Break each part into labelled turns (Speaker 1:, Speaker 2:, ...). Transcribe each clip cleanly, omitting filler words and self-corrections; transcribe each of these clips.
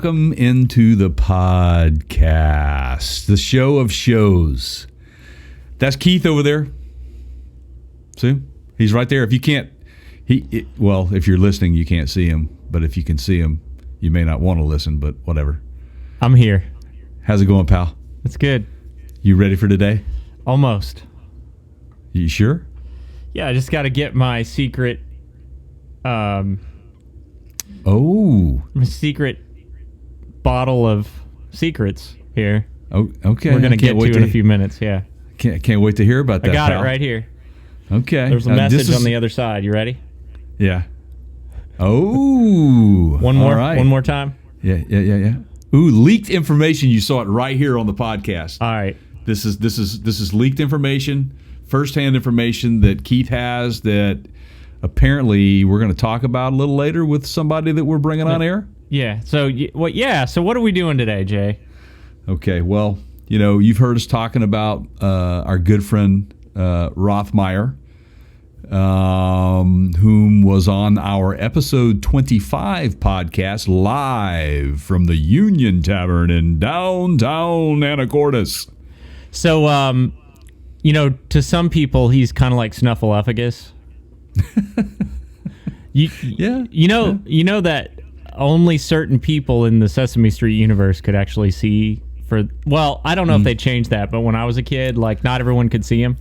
Speaker 1: welcome into the podcast, the show of shows. That's Keith over there. See? He's right there. If you can't, if you're listening, you can't see him. But if you can see him, you may not want to listen, but whatever.
Speaker 2: I'm here.
Speaker 1: How's it going, pal?
Speaker 2: It's good.
Speaker 1: You ready for today?
Speaker 2: Almost.
Speaker 1: You sure?
Speaker 2: Yeah, I just got to get my secret... my secret bottle of secrets here.
Speaker 1: Oh, okay.
Speaker 2: We're going to get to in a few minutes, yeah.
Speaker 1: Can't wait to hear about that,
Speaker 2: I got
Speaker 1: pal.
Speaker 2: it right here.
Speaker 1: Okay.
Speaker 2: There's a message on the other side. You ready?
Speaker 1: Yeah. Oh.
Speaker 2: One more?
Speaker 1: All right.
Speaker 2: One more time?
Speaker 1: Yeah. Ooh, leaked information. You saw it right here on the podcast.
Speaker 2: All right.
Speaker 1: This is leaked information, firsthand information that Keith has that apparently we're going to talk about a little later with somebody that we're bringing on air.
Speaker 2: Yeah. So what are we doing today, Jay?
Speaker 1: Okay. Well, you've heard us talking about our good friend Roth Meyers, whom was on our episode 25 podcast live from the Union Tavern in downtown Anacortes.
Speaker 2: So, to some people, he's kind of like Snuffleupagus. You know that only certain people in the Sesame Street universe could actually see. I don't know if they changed that, but when I was a kid, like not everyone could see him.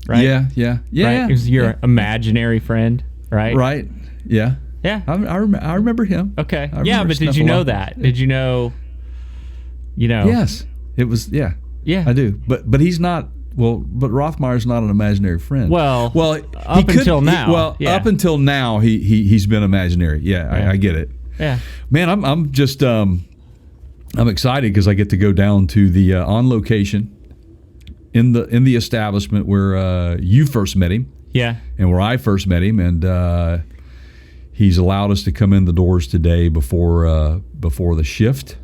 Speaker 2: Right?
Speaker 1: Yeah.
Speaker 2: Right? It was your imaginary friend, right?
Speaker 1: Right. Yeah.
Speaker 2: Yeah.
Speaker 1: I remember him.
Speaker 2: Okay. Yeah, but did you know that? Did you know?
Speaker 1: Yes. It was. Yeah.
Speaker 2: Yeah.
Speaker 1: I do. But he's not. Well, but Rothmeyer's not an imaginary friend.
Speaker 2: Up until now,
Speaker 1: he's been imaginary. Yeah. I get it.
Speaker 2: Yeah.
Speaker 1: Man, I'm just I'm excited because I get to go down to the on location in the establishment where you first met him.
Speaker 2: Yeah.
Speaker 1: And where I first met him, and he's allowed us to come in the doors today before the shift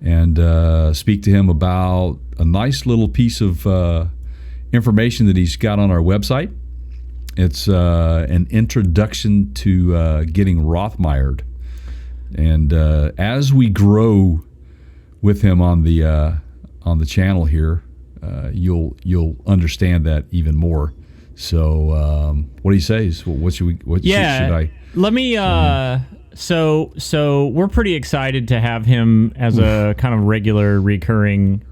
Speaker 1: and speak to him about a nice little piece of information that he's got on our website. It's an introduction to getting Rothmeyers. And as we grow with him on the channel here, you'll understand that even more. So, what do you say? What should I?
Speaker 2: Let me. So we're pretty excited to have him as a kind of regular, recurring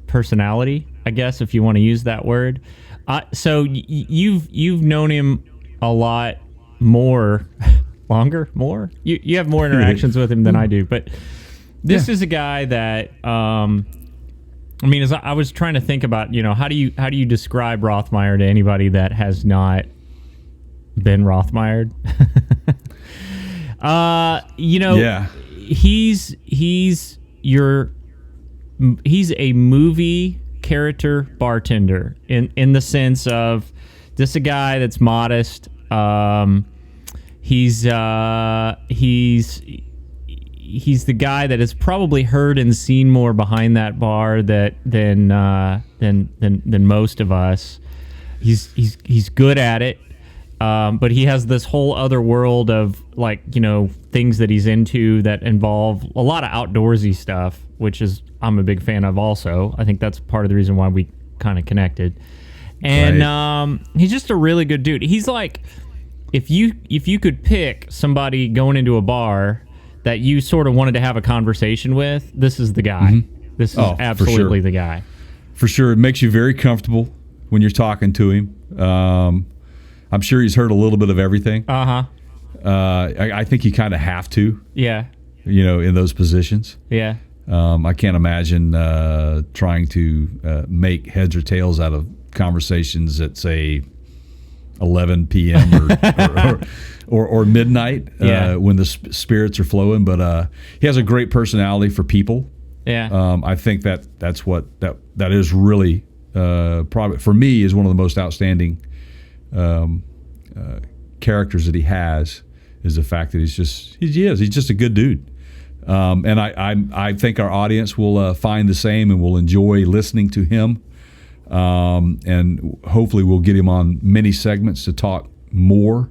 Speaker 2: personality, I guess, if you want to use that word. So you've known him a lot more. Longer, more. You have more interactions with him than I do, but this is a guy that as I was trying to think about, how do you describe Rothmeyers to anybody that has not been Rothmeyers? He's a movie character bartender in the sense of this a guy that's modest. He's the guy that has probably heard and seen more behind that bar than most of us. He's good at it, but he has this whole other world of things that he's into that involve a lot of outdoorsy stuff, which is I'm a big fan of. Also, I think that's part of the reason why we kind of connected. And he's just a really good dude. He's like. If you could pick somebody going into a bar that you sort of wanted to have a conversation with, this is the guy. Mm-hmm. This is absolutely the guy.
Speaker 1: For sure. It makes you very comfortable when you're talking to him. I'm sure he's heard a little bit of everything.
Speaker 2: Uh-huh.
Speaker 1: I think you kind of have to.
Speaker 2: Yeah.
Speaker 1: In those positions.
Speaker 2: Yeah.
Speaker 1: I can't imagine trying to make heads or tails out of conversations at, say, 11 p.m. or midnight when the spirits are flowing. But he has a great personality for people.
Speaker 2: Yeah.
Speaker 1: I think that's what that is really probably for me is one of the most outstanding characters that he has is the fact that he's just a good dude. And I think our audience will find the same and will enjoy listening to him. And hopefully we'll get him on many segments to talk more.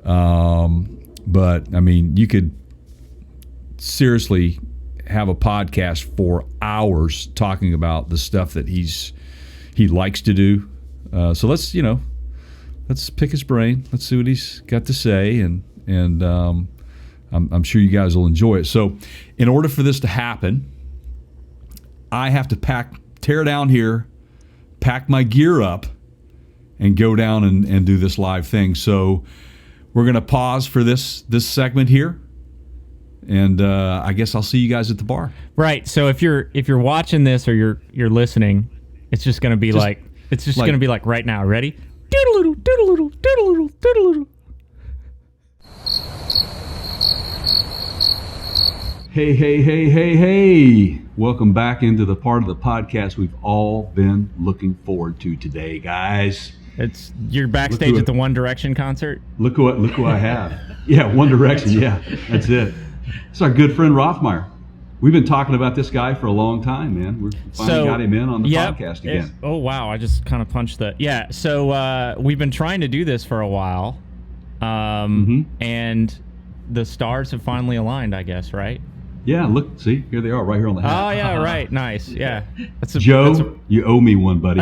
Speaker 1: But I mean, you could seriously have a podcast for hours talking about the stuff that he likes to do. So let's pick his brain. Let's see what he's got to say, and I'm sure you guys will enjoy it. So, in order for this to happen, I have to tear down here, pack my gear up, and go down and do this live thing. So, we're going to pause for this segment here, and I guess I'll see you guys at the bar.
Speaker 2: Right. So if you're watching this or you're listening, it's just going to be like right now. Ready? Doodle-doodle, doodle-doodle, doodle-doodle, doodle-doodle.
Speaker 1: Hey. Welcome back into the part of the podcast we've all been looking forward to today, guys.
Speaker 2: You're backstage at the One Direction concert?
Speaker 1: Look who I have. Yeah, One Direction, yeah. That's it. It's our good friend Rothmeyer. We've been talking about this guy for a long time, man. We finally got him in on the podcast again.
Speaker 2: Oh, wow. I just kind of punched the... Yeah, so we've been trying to do this for a while. And the stars have finally aligned, I guess, right?
Speaker 1: Yeah, look, see, here they are, right here on the hat.
Speaker 2: Oh, yeah, right. Nice. Yeah.
Speaker 1: Joe, you owe me one, buddy.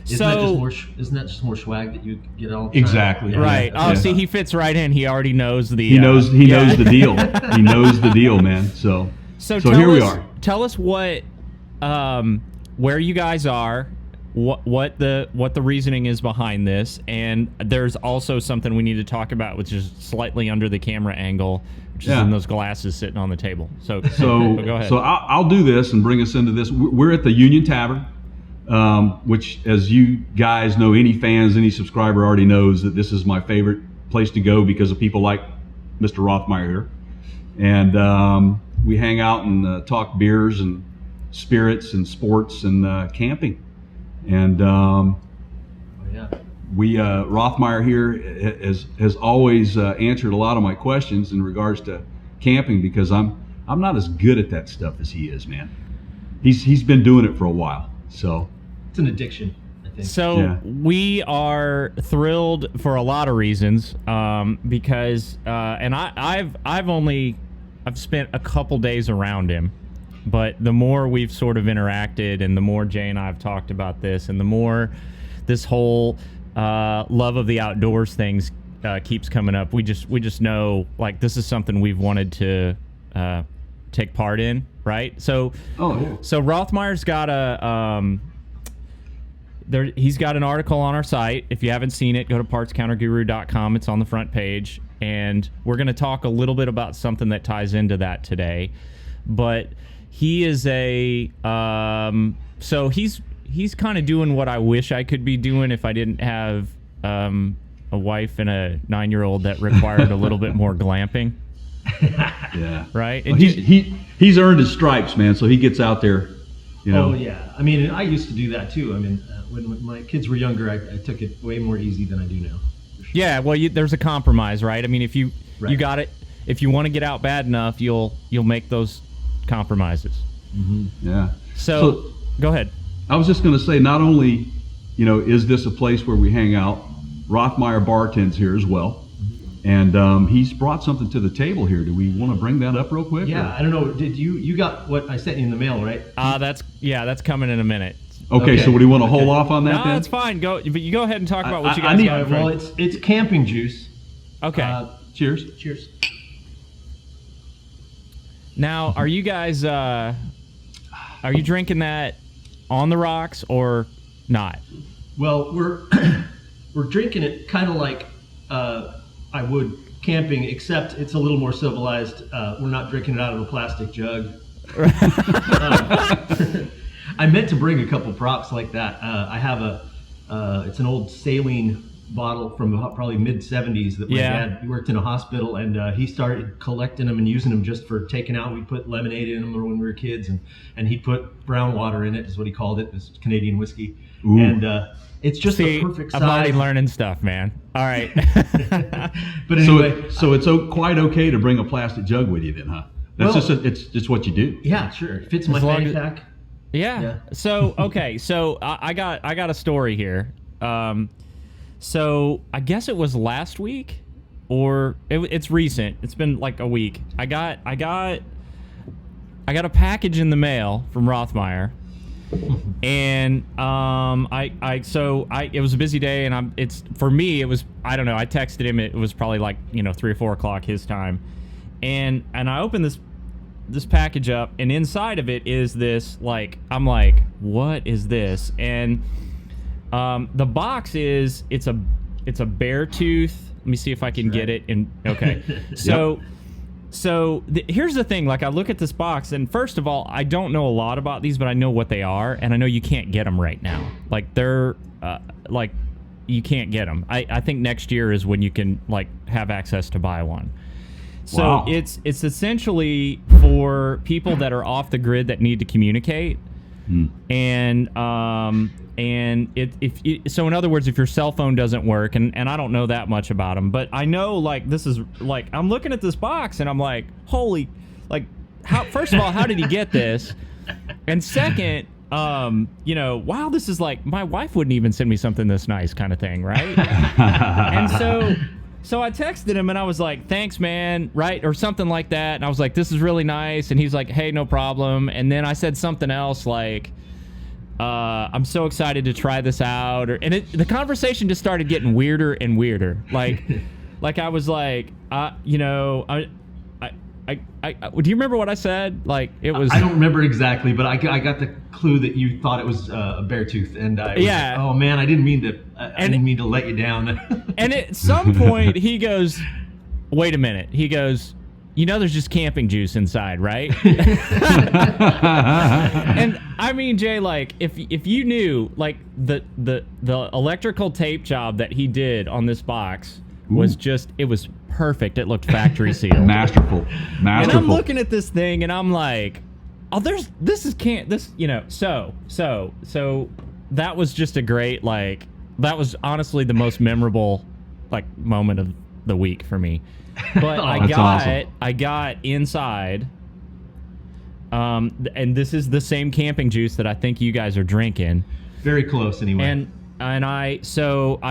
Speaker 3: Isn't that just more swag that you get all the time?
Speaker 1: Exactly.
Speaker 2: Yeah. Right. Oh, see, he fits right in. He already knows the...
Speaker 1: He knows the deal. He knows the deal, man. So here we are.
Speaker 2: Tell us what, where you guys are, what the reasoning is behind this, and there's also something we need to talk about, which is slightly under the camera angle, which is in those glasses sitting on the table. So go ahead.
Speaker 1: So I'll do this and bring us into this. We're at the Union Tavern. Which, as you guys know, any subscriber already knows that this is my favorite place to go because of people like Mr. Rothmeyer here. And we hang out and talk beers and spirits and sports and camping. And Rothmeyer here has always answered a lot of my questions in regards to camping because I'm not as good at that stuff as he is, man. He's been doing it for a while. So
Speaker 3: it's an addiction, I think.
Speaker 2: So we are thrilled for a lot of reasons, because and I've spent a couple days around him, but the more we've sort of interacted, and the more Jay and I have talked about this, and the more this whole love of the outdoors things keeps coming up, we just know like this is something we've wanted to take part in. Right, so Rothmeyer's got he's got an article on our site. If you haven't seen it, go to partscounterguru.com. It's on the front page, and we're going to talk a little bit about something that ties into that today. But he is so he's kind of doing what I wish I could be doing if I didn't have a wife and a 9-year-old that required a little bit more glamping.
Speaker 1: Yeah.
Speaker 2: Right.
Speaker 1: Well, he's earned his stripes, man. So he gets out there, you know.
Speaker 3: Oh yeah. I mean, I used to do that too. I mean, when my kids were younger, I took it way more easy than I do now.
Speaker 2: Sure. Yeah. Well, there's a compromise, right? I mean, if you got it, if you want to get out bad enough, you'll make those compromises.
Speaker 1: Mm-hmm. Yeah.
Speaker 2: So go ahead.
Speaker 1: I was just going to say, not only, is this a place where we hang out, Rothmeyer bartends here as well. And he's brought something to the table here. Do we want to bring that up real quick?
Speaker 3: Yeah, I don't know. Did you got what I sent you in the mail, right?
Speaker 2: That's coming in a minute.
Speaker 1: Okay. So what do you want to hold off on that?
Speaker 2: No,
Speaker 1: then?
Speaker 2: that's fine. But you go ahead and talk about what you guys got.
Speaker 3: Well, it's camping juice.
Speaker 2: Okay.
Speaker 1: Cheers.
Speaker 3: Cheers.
Speaker 2: Now, are you guys are you drinking that on the rocks or not?
Speaker 3: Well, we're drinking it kind of like I would camping, except it's a little more civilized. We're not drinking it out of a plastic jug. I meant to bring a couple props like that. I have it's an old saline bottle from probably mid-'70s that my dad worked in a hospital, and he started collecting them and using them just for taking out. We put lemonade in them when we were kids, and he'd put brown water in it, is what he called it. It was Canadian whiskey. Ooh. And it's just the perfect size.
Speaker 2: I'm already learning stuff, man. All right.
Speaker 3: But anyway,
Speaker 1: so it's quite okay to bring a plastic jug with you then, huh? It's just what you do.
Speaker 3: Yeah, sure. It fits my fanny pack.
Speaker 2: Yeah. So okay. So I got a story here. So I guess it was last week it's recent. It's been like a week. I got a package in the mail from Rothmeyer, and it was a busy day, and for me it was, I don't know, I texted him, it was probably like 3 or 4 o'clock his time, and I opened this package up, and inside of it is this, like, I'm like, what is this? And the box is, it's a bear tooth. Let me see if I can get it in. Okay. So, here's the thing. Like, I look at this box, and first of all, I don't know a lot about these, but I know what they are, and I know you can't get them right now. Like, they're, you can't get them. I think next year is when you can, like, have access to buy one. So
Speaker 1: Wow.
Speaker 2: it's essentially for people that are off the grid that need to communicate. And so in other words, if your cell phone doesn't work, and I don't know that much about them, but I know, like, this is, like, I'm looking at this box and I'm like, holy, like, first of all, how did he get this? And second, wow, this is like, my wife wouldn't even send me something this nice, kind of thing, right? And so I texted him and I was like, thanks, man, right? Or something like that. And I was like, this is really nice. And he's like, hey, no problem. And then I said something else like, I'm so excited to try this out. The conversation just started getting weirder and weirder. Like I was like, do you remember what I said? Like, it was.
Speaker 3: I don't remember exactly, but I got the clue that you thought it was a bear tooth, and I was like, oh man, I didn't mean to. I didn't mean to let you down.
Speaker 2: And at some point, he goes, "Wait a minute." He goes, "There's just camping juice inside, right?" And I mean, Jay, like, if you knew, like, the electrical tape job that he did on this box was just, it was perfect. It looked factory sealed.
Speaker 1: Masterful.
Speaker 2: And I'm looking at this thing and I'm like, oh, so that was just a great, like, that was honestly the most memorable, like, moment of the week for me. But
Speaker 1: awesome.
Speaker 2: I got inside, and this is the same camping juice that I think you guys are drinking.
Speaker 3: Very close, anyway.
Speaker 2: And I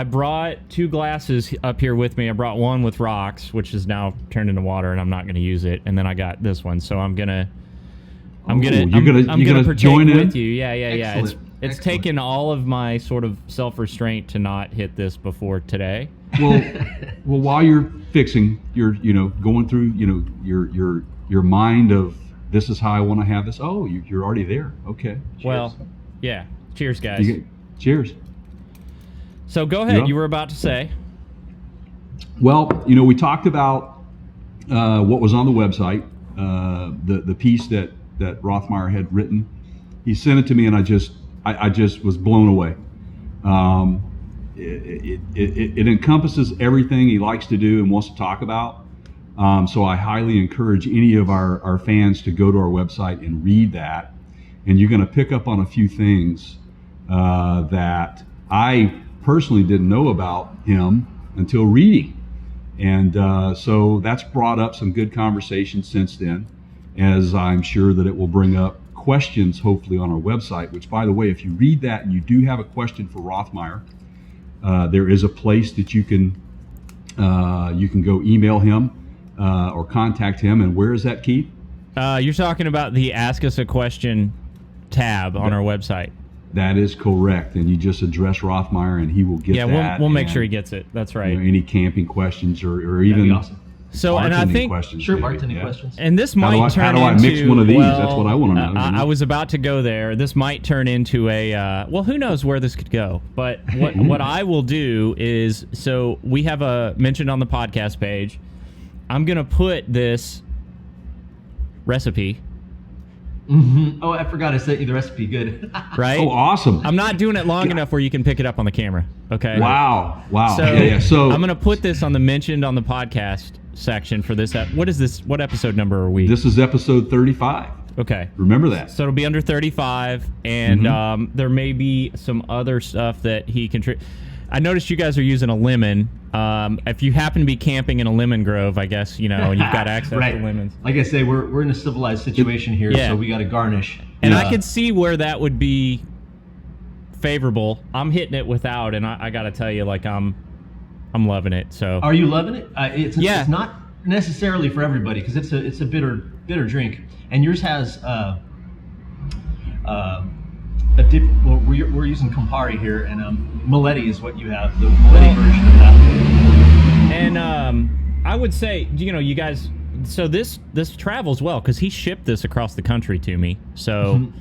Speaker 2: brought 2 glasses up here with me. I brought one with rocks, which is now turned into water, and I'm not going to use it. And then I got this one, so I'm gonna partake
Speaker 1: join in
Speaker 2: with you. Yeah.
Speaker 3: Excellent.
Speaker 2: It's taken all of my sort of self-restraint to not hit this before today.
Speaker 1: Well, while you're fixing, you're going through, your mind of, this is how I want to have this. Oh, you're already there. Okay. Cheers.
Speaker 2: Well, yeah. Cheers, guys.
Speaker 1: Cheers.
Speaker 2: So go ahead. You were about to say.
Speaker 1: Well, we talked about what was on the website, the piece that Rothmeyer had written. He sent it to me, and I just was blown away. It encompasses everything he likes to do and wants to talk about. So I highly encourage any of our fans to go to our website and read that. And you're going to pick up on a few things that I personally didn't know about him until reading. And so that's brought up some good conversation since then, as I'm sure that it will bring up questions, hopefully, on our website, which, by the way, if you read that and you do have a question for Rothmeyer, there is a place that you can go email him or contact him. And where is that, Keith?
Speaker 2: You're talking about the Ask Us a Question tab on our website.
Speaker 1: That is correct. And you just address Rothmeyer and he will get that.
Speaker 2: Yeah, we'll make sure he gets it. That's right.
Speaker 1: Any camping questions or even...
Speaker 3: That'd be awesome.
Speaker 2: So, and I think
Speaker 1: questions,
Speaker 3: sure, bartending questions.
Speaker 2: And this might turn into...
Speaker 1: How do I mix one of these? That's what I want to know.
Speaker 2: I was about to go there. This might turn into a... who knows where this could go. But what I will do is... So we have a mentioned on the podcast page. I'm going to put this recipe...
Speaker 3: Mm-hmm. Oh, I forgot I sent you the recipe. Good.
Speaker 2: Right?
Speaker 1: Oh, awesome.
Speaker 2: I'm not doing it long enough where you can pick it up on the camera. Okay?
Speaker 1: Wow.
Speaker 2: So,
Speaker 1: So
Speaker 2: I'm going to put this on the mentioned on the podcast section for this. What is this? What episode number are we?
Speaker 1: This is episode 35.
Speaker 2: Okay.
Speaker 1: Remember that.
Speaker 2: So it'll be under 35, and there may be some other stuff that he can... I noticed you guys are using a lemon. If you happen to be camping in a lemon grove, I guess, and you've got access
Speaker 3: right.
Speaker 2: to lemons.
Speaker 3: Like I say, we're in a civilized situation here, so we got to garnish.
Speaker 2: And I could see where that would be favorable. I'm hitting it without, and I got to tell you, like, I'm I'm loving it. So
Speaker 3: Are you loving it?
Speaker 2: Yeah.
Speaker 3: It's not necessarily for everybody because it's a bitter drink, and yours has a dip. Well, we're using Campfire here, and Maletti is what you have, the Maletti version of that.
Speaker 2: And I would say, you guys. So this travels well because he shipped this across the country to me. So,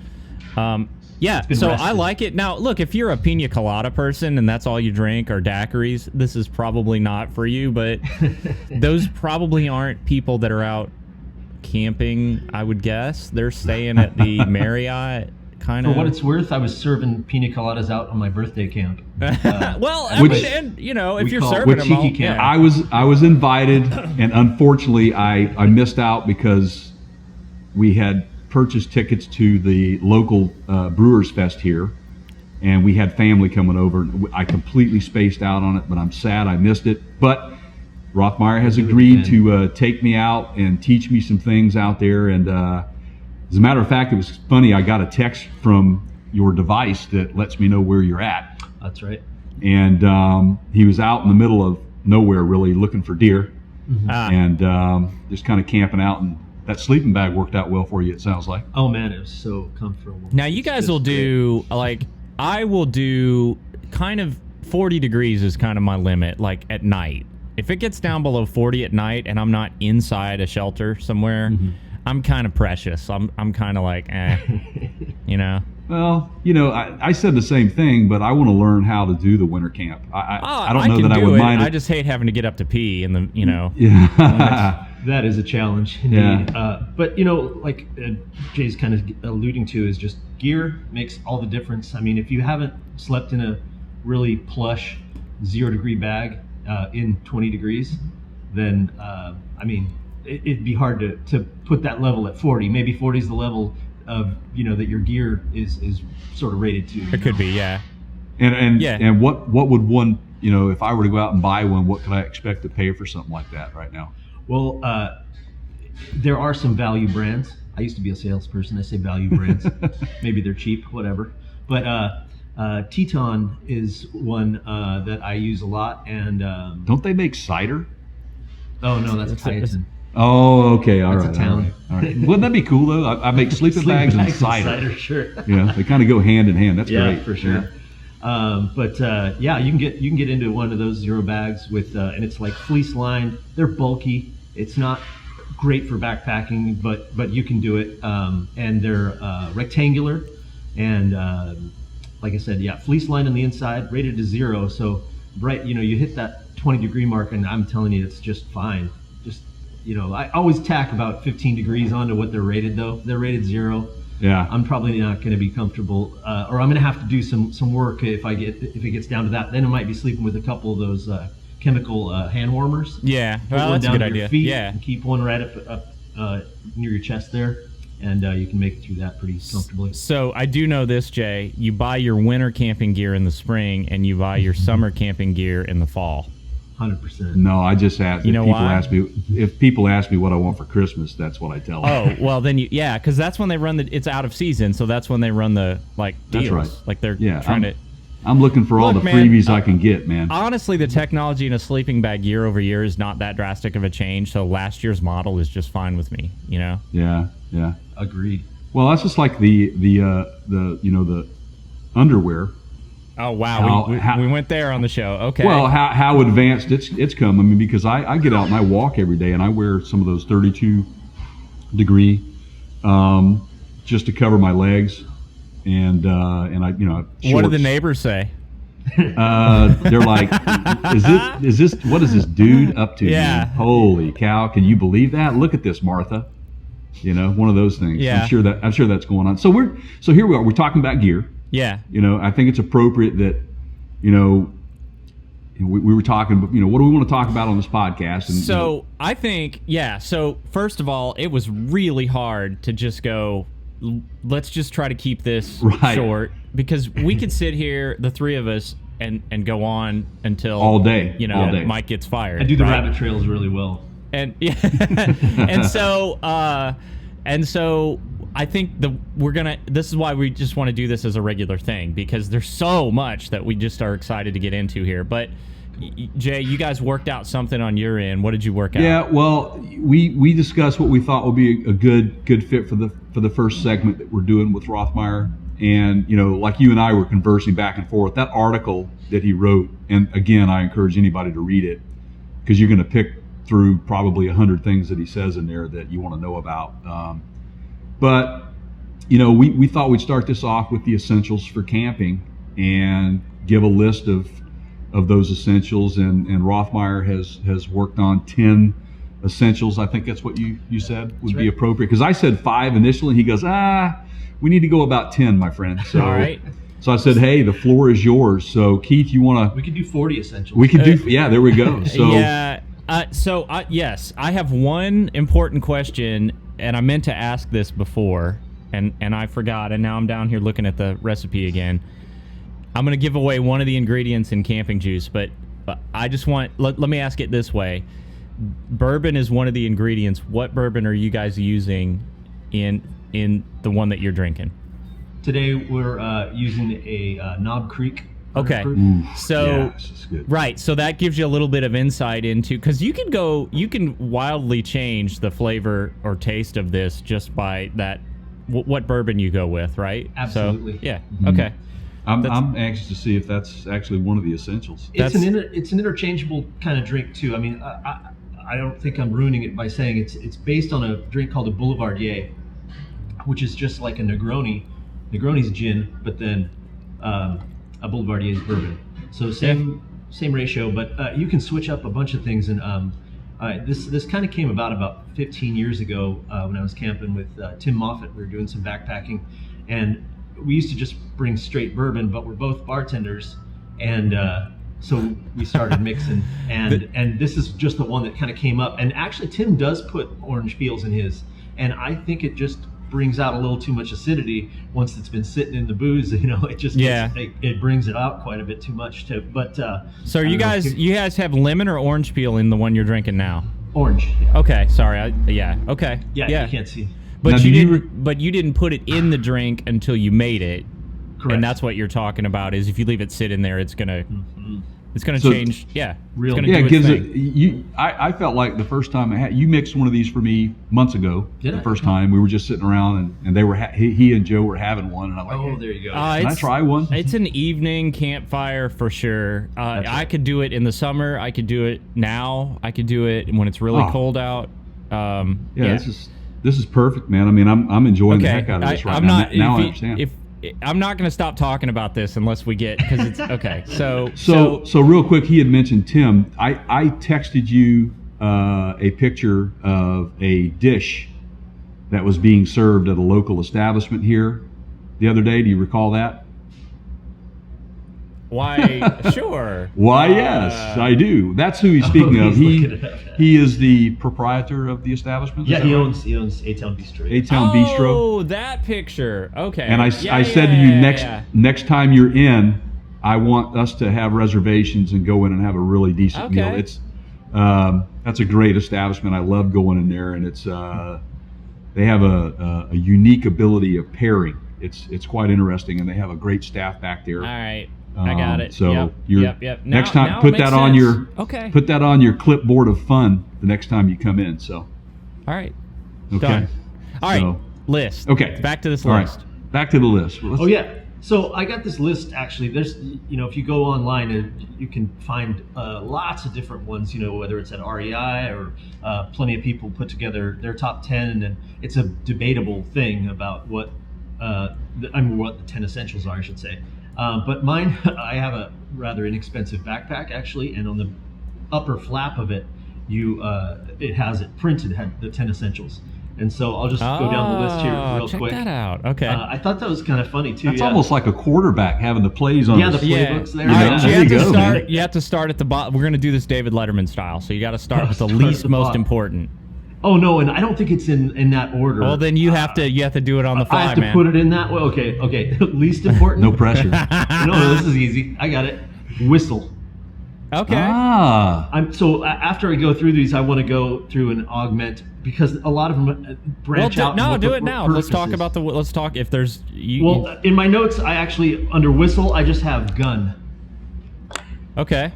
Speaker 2: yeah. So
Speaker 3: rested.
Speaker 2: I like it. Now, look, if you're a pina colada person and that's all you drink, or daiquiris, this is probably not for you. But those probably aren't people that are out camping. I would guess they're staying at the Marriott. Kind
Speaker 3: For
Speaker 2: of.
Speaker 3: what it's worth, I was serving pina coladas out on my birthday camp.
Speaker 2: Well,
Speaker 1: Which-
Speaker 2: and if
Speaker 3: we
Speaker 2: you're
Speaker 3: call it
Speaker 2: serving them
Speaker 3: cheeky
Speaker 2: all,
Speaker 3: camp.
Speaker 2: yeah.
Speaker 1: I was invited, and unfortunately, I missed out because we had purchased tickets to the local Brewers Fest here, and we had family coming over. I completely spaced out on it, but I'm sad I missed it. But Rothmeyer has agreed to take me out and teach me some things out there, and as a matter of fact, it was funny. I got a text from your device that lets me know where you're at.
Speaker 3: That's right.
Speaker 1: And he was out in the middle of nowhere, really looking for deer, and just kind of camping out. And that sleeping bag worked out well for you, it sounds like.
Speaker 3: Oh man, it was so comfortable.
Speaker 2: Now you guys will do I will do kind of 40 degrees is kind of my limit, like at night. If it gets down below 40 at night and I'm not inside a shelter somewhere, I'm kind of precious. I'm kind of like,
Speaker 1: Well, I said the same thing, but I want to learn how to do the winter camp. I don't know
Speaker 2: can
Speaker 1: that I
Speaker 2: do
Speaker 1: would
Speaker 2: it.
Speaker 1: mind it.
Speaker 2: I just hate having to get up to pee in the,
Speaker 1: Yeah.
Speaker 3: That is a challenge indeed. But like Jay's kind of alluding to, is just gear makes all the difference. I mean, if you haven't slept in a really plush 0-degree bag in 20 degrees, then it'd be hard to put that level at 40. Maybe 40 is the level of that your gear is sort of rated to.
Speaker 2: It could be, yeah.
Speaker 1: And what would one, if I were to go out and buy one, what could I expect to pay for something like that right now?
Speaker 3: Well, there are some value brands. I used to be a salesperson. I say value brands. Maybe they're cheap, whatever. But Teton is one that I use a lot. And
Speaker 1: don't they make cider?
Speaker 3: Oh no, that's Tieton.
Speaker 1: Oh, okay, all
Speaker 3: That's
Speaker 1: right,
Speaker 3: a town.
Speaker 1: all right. Wouldn't that be cool though? I make sleeping bags and cider.
Speaker 3: Sure.
Speaker 1: They kind of go hand in hand. That's
Speaker 3: Yeah,
Speaker 1: great
Speaker 3: for sure.
Speaker 1: Yeah.
Speaker 3: You can get into one of those 0 bags with, and it's like fleece lined. They're bulky. It's not great for backpacking, but you can do it. And they're rectangular, and like I said, fleece lined on the inside, rated to 0. So you hit that 20-degree mark, and I'm telling you, it's just fine. Just I always tack about 15 degrees onto what they're rated though. They're rated 0.
Speaker 1: Yeah.
Speaker 3: I'm probably not going to be comfortable, or I'm going to have to do some work if it gets down to that. Then I might be sleeping with a couple of those chemical hand warmers.
Speaker 2: Yeah,
Speaker 3: Put
Speaker 2: well,
Speaker 3: one
Speaker 2: that's a
Speaker 3: down
Speaker 2: good
Speaker 3: to your
Speaker 2: idea.
Speaker 3: feet
Speaker 2: Yeah.
Speaker 3: and keep one right up near your chest there, and you can make it through that pretty comfortably.
Speaker 2: So I do know this, Jay. You buy your winter camping gear in the spring, and you buy your summer camping gear in the fall.
Speaker 3: 100%.
Speaker 1: No, I just asked.
Speaker 2: You know why?
Speaker 1: If people ask me what I want for Christmas, that's what I tell them.
Speaker 2: Oh, well then because that's when they run it's out of season, so that's when they run the deals.
Speaker 1: That's right.
Speaker 2: Like they're
Speaker 1: Yeah,
Speaker 2: trying to.
Speaker 1: I'm looking for all
Speaker 2: Look,
Speaker 1: the
Speaker 2: man,
Speaker 1: freebies I can get, man.
Speaker 2: Honestly, the technology in a sleeping bag year over year is not that drastic of a change. So last year's model is just fine with me.
Speaker 1: Yeah.
Speaker 3: Agreed.
Speaker 1: Well, that's just like the underwear.
Speaker 2: Oh wow, we went there on the show. Okay.
Speaker 1: Well, how advanced it's come. I mean, because I get out and I walk every day, and I wear some of those 32-degree just to cover my legs, and I shorts.
Speaker 2: What do the neighbors say?
Speaker 1: They're like, is this what is this dude up to?
Speaker 2: Yeah.
Speaker 1: Man? Holy cow! Can you believe that? Look at this, Martha. One of those things.
Speaker 2: Yeah.
Speaker 1: I'm sure that's going on. So here we are. We're talking about gear.
Speaker 2: Yeah.
Speaker 1: I think it's appropriate that, we were talking, what do we want to talk about on this podcast? And,
Speaker 2: so I think, so first of all, it was really hard to just go, let's just try to keep this short, because we could sit here, the three of us, and go on until
Speaker 1: all day, all day.
Speaker 2: Mike gets fired.
Speaker 3: I do the rabbit trails really well.
Speaker 2: And and so I think this is why we just want to do this as a regular thing, because there's so much that we just are excited to get into here. But Jay, you guys worked out something on your end. What did you work out?
Speaker 1: Yeah, well, we discussed what we thought would be a good fit for the first segment that we're doing with Rothmeyer. And, like you and I were conversing back and forth, that article that he wrote, and again, I encourage anybody to read it, because you're going to pick through probably 100 things that he says in there that you want to know about. But we thought we'd start this off with the essentials for camping and give a list of those essentials. And Rothmeyer has worked on 10 essentials. I think that's what you said would be appropriate. Because I said 5 initially, and he goes, we need to go about 10, my friend. So,
Speaker 2: all right.
Speaker 1: So I said, hey, the floor is yours. So Keith, you want to?
Speaker 3: We could do 40 essentials.
Speaker 1: We could do, yeah, there we go. So
Speaker 2: yeah. Yes, I have one important question, and I meant to ask this before, and I forgot, and now I'm down here looking at the recipe again. I'm going to give away one of the ingredients in camping juice, but I just want, let me ask it this way. Bourbon is one of the ingredients. What bourbon are you guys using in the one that you're drinking?
Speaker 3: Today we're using a Knob Creek.
Speaker 2: Okay. So
Speaker 1: yeah, this is good.
Speaker 2: Right, so that gives you a little bit of insight into, because you can wildly change the flavor or taste of this just by that what bourbon you go with, right?
Speaker 3: Absolutely.
Speaker 2: So, yeah. Okay.
Speaker 1: I'm anxious to see if that's actually one of the essentials.
Speaker 3: It's an interchangeable kind of drink too. I mean, I don't think I'm ruining it by saying it's based on a drink called a Boulevardier, which is just like a Negroni. Negroni's gin, but then a Boulevardier is bourbon. So same ratio, but you can switch up a bunch of things. And this kind of came about 15 years ago when I was camping with Tim Moffitt. We were doing some backpacking, and we used to just bring straight bourbon, but we're both bartenders, and so we started mixing. And this is just the one that kind of came up. And actually, Tim does put orange peels in his, and I think it just brings out a little too much acidity once it's been sitting in the booze. It just it brings it out quite a bit too much too. But
Speaker 2: so you guys have lemon or orange peel in the one you're drinking now?
Speaker 3: Orange. Yeah.
Speaker 2: Okay, sorry. Okay.
Speaker 3: Yeah, you can't see.
Speaker 2: But you didn't put it in the drink until you made it.
Speaker 3: Correct.
Speaker 2: And that's what you're talking about, is if you leave it sit in there, it's gonna change. Yeah.
Speaker 3: Real.
Speaker 2: It's
Speaker 3: Yeah,
Speaker 2: gonna
Speaker 1: it
Speaker 2: do its
Speaker 1: gives
Speaker 2: thing.
Speaker 1: it. I felt like the first time you mixed one of these for me months ago.
Speaker 3: Did
Speaker 1: the
Speaker 3: I?
Speaker 1: first time we were just sitting around and they were he and Joe were having one, and I'm like,
Speaker 3: Oh, there you go.
Speaker 1: can I try one?
Speaker 2: It's an evening campfire for sure.
Speaker 3: Right.
Speaker 2: I could do it in the summer. I could do it now. I could do it when it's really cold out.
Speaker 1: This is perfect, man. I mean, I'm enjoying the heck out of this right now. Now I understand.
Speaker 2: I'm not going to stop talking about this unless we get, because it's okay.
Speaker 1: So real quick, he had mentioned Tim. I texted you a picture of a dish that was being served at a local establishment here the other day. Do you recall that?
Speaker 2: Why? Sure.
Speaker 1: Why? Yes, I do. That's who he's speaking of. He is the proprietor of the establishment.
Speaker 3: Yeah, he owns A-Town Bistro.
Speaker 1: A-Town Bistro.
Speaker 2: Oh, that picture. Okay.
Speaker 1: And I said to you, next time you're in, I want us to have reservations and go in and have a really decent meal. It's that's a great establishment. I love going in there, and it's they have a unique ability of pairing. It's quite interesting, and they have a great staff back there.
Speaker 2: All right. I got it.
Speaker 1: So
Speaker 2: yep.
Speaker 1: Next
Speaker 2: now
Speaker 1: time, put that on your
Speaker 2: put
Speaker 1: that on your clipboard of fun the next time you come in. So,
Speaker 2: all right,
Speaker 1: okay,
Speaker 2: done. All right, list.
Speaker 1: Okay,
Speaker 2: back to this
Speaker 1: all
Speaker 2: list.
Speaker 1: Right. Back to the list.
Speaker 3: Oh yeah. So I got this list actually. There's if you go online, you can find lots of different ones. Whether it's at REI or plenty of people put together their top 10, and it's a debatable thing about what what the 10 essentials are, I should say. But mine, I have a rather inexpensive backpack actually, and on the upper flap of it, it has it printed, had the 10 essentials. And so I'll just go down the list here real quick.
Speaker 2: Check that out. Okay.
Speaker 3: I thought that was kind of funny too.
Speaker 1: That's almost like a quarterback having the plays on.
Speaker 3: Yeah, the playbooks there.
Speaker 2: You have to start at the bottom. We're going to do this David Letterman style, so you got to start with the least most important.
Speaker 3: Oh no, and I don't think it's in that order.
Speaker 2: Well, then you have to do it on the fly,
Speaker 3: I have to put it in that way. Okay. Least important.
Speaker 1: No pressure.
Speaker 3: No, this is easy. I got it. Whistle.
Speaker 2: Okay.
Speaker 3: So after I go through these, I want to go through and augment, because a lot of them branch out.
Speaker 2: No, do it now.
Speaker 3: Purposes.
Speaker 2: Let's talk if there's.
Speaker 3: In my notes, I actually under whistle, I just have gun.
Speaker 2: Okay.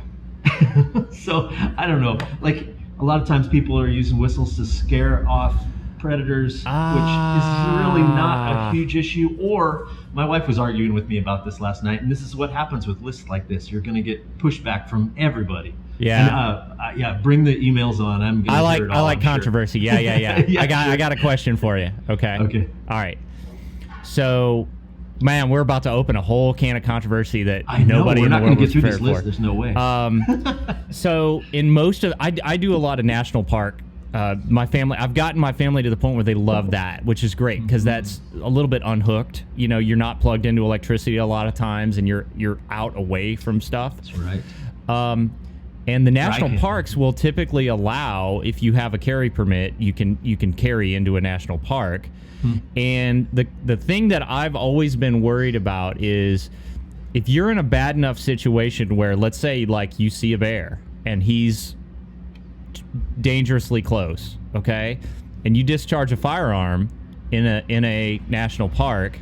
Speaker 3: So I don't know. Like a lot of times people are using whistles to scare off predators, which is really not a huge issue. Or my wife was arguing with me about this last night, and this is what happens with lists like this. You're going to get pushback from everybody.
Speaker 2: Yeah.
Speaker 3: And, bring the emails on. I'm going to hear it all.
Speaker 2: I like controversy. Sure. Yeah.
Speaker 3: Yeah,
Speaker 2: I got a question for you. Okay. All right. So, man, we're about to open a whole can of controversy that nobody in the world was prepared for.
Speaker 3: There's no way.
Speaker 2: So in most of, I do a lot of national park. My family, I've gotten my family to the point where they love that, which is great because that's a little bit unhooked. You know, you're not plugged into electricity a lot of times, and you're out away from stuff.
Speaker 3: That's right.
Speaker 2: And the national parks will typically allow, if you have a carry permit, you can carry into a national park. And the thing that I've always been worried about is if you're in a bad enough situation where, let's say, like you see a bear and he's dangerously close, okay, and you discharge a firearm in a national park,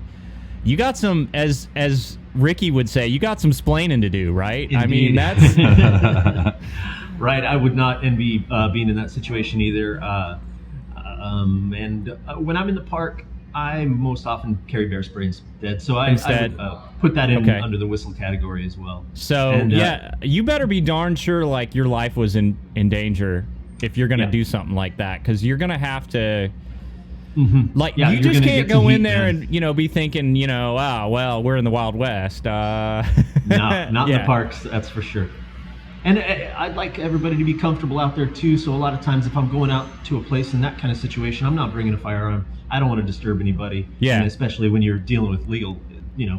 Speaker 2: you got some, as Ricky would say, you got some splaining to do, right?
Speaker 3: Indeed.
Speaker 2: I mean, that's
Speaker 3: right. I would not envy being in that situation either. And when I'm in the park, I most often carry bear spray instead. So I would, put that in under the whistle category as well.
Speaker 2: So you better be darn sure like your life was in danger if you're going to do something like that, because you're going to have to. Like you just can't go in there and be thinking oh well, we're in the Wild West.
Speaker 3: Not in the parks, that's for sure. And I'd like everybody to be comfortable out there too. So a lot of times, if I'm going out to a place in that kind of situation, I'm not bringing a firearm. I don't want to disturb anybody.
Speaker 2: Yeah.
Speaker 3: And especially when you're dealing with legal,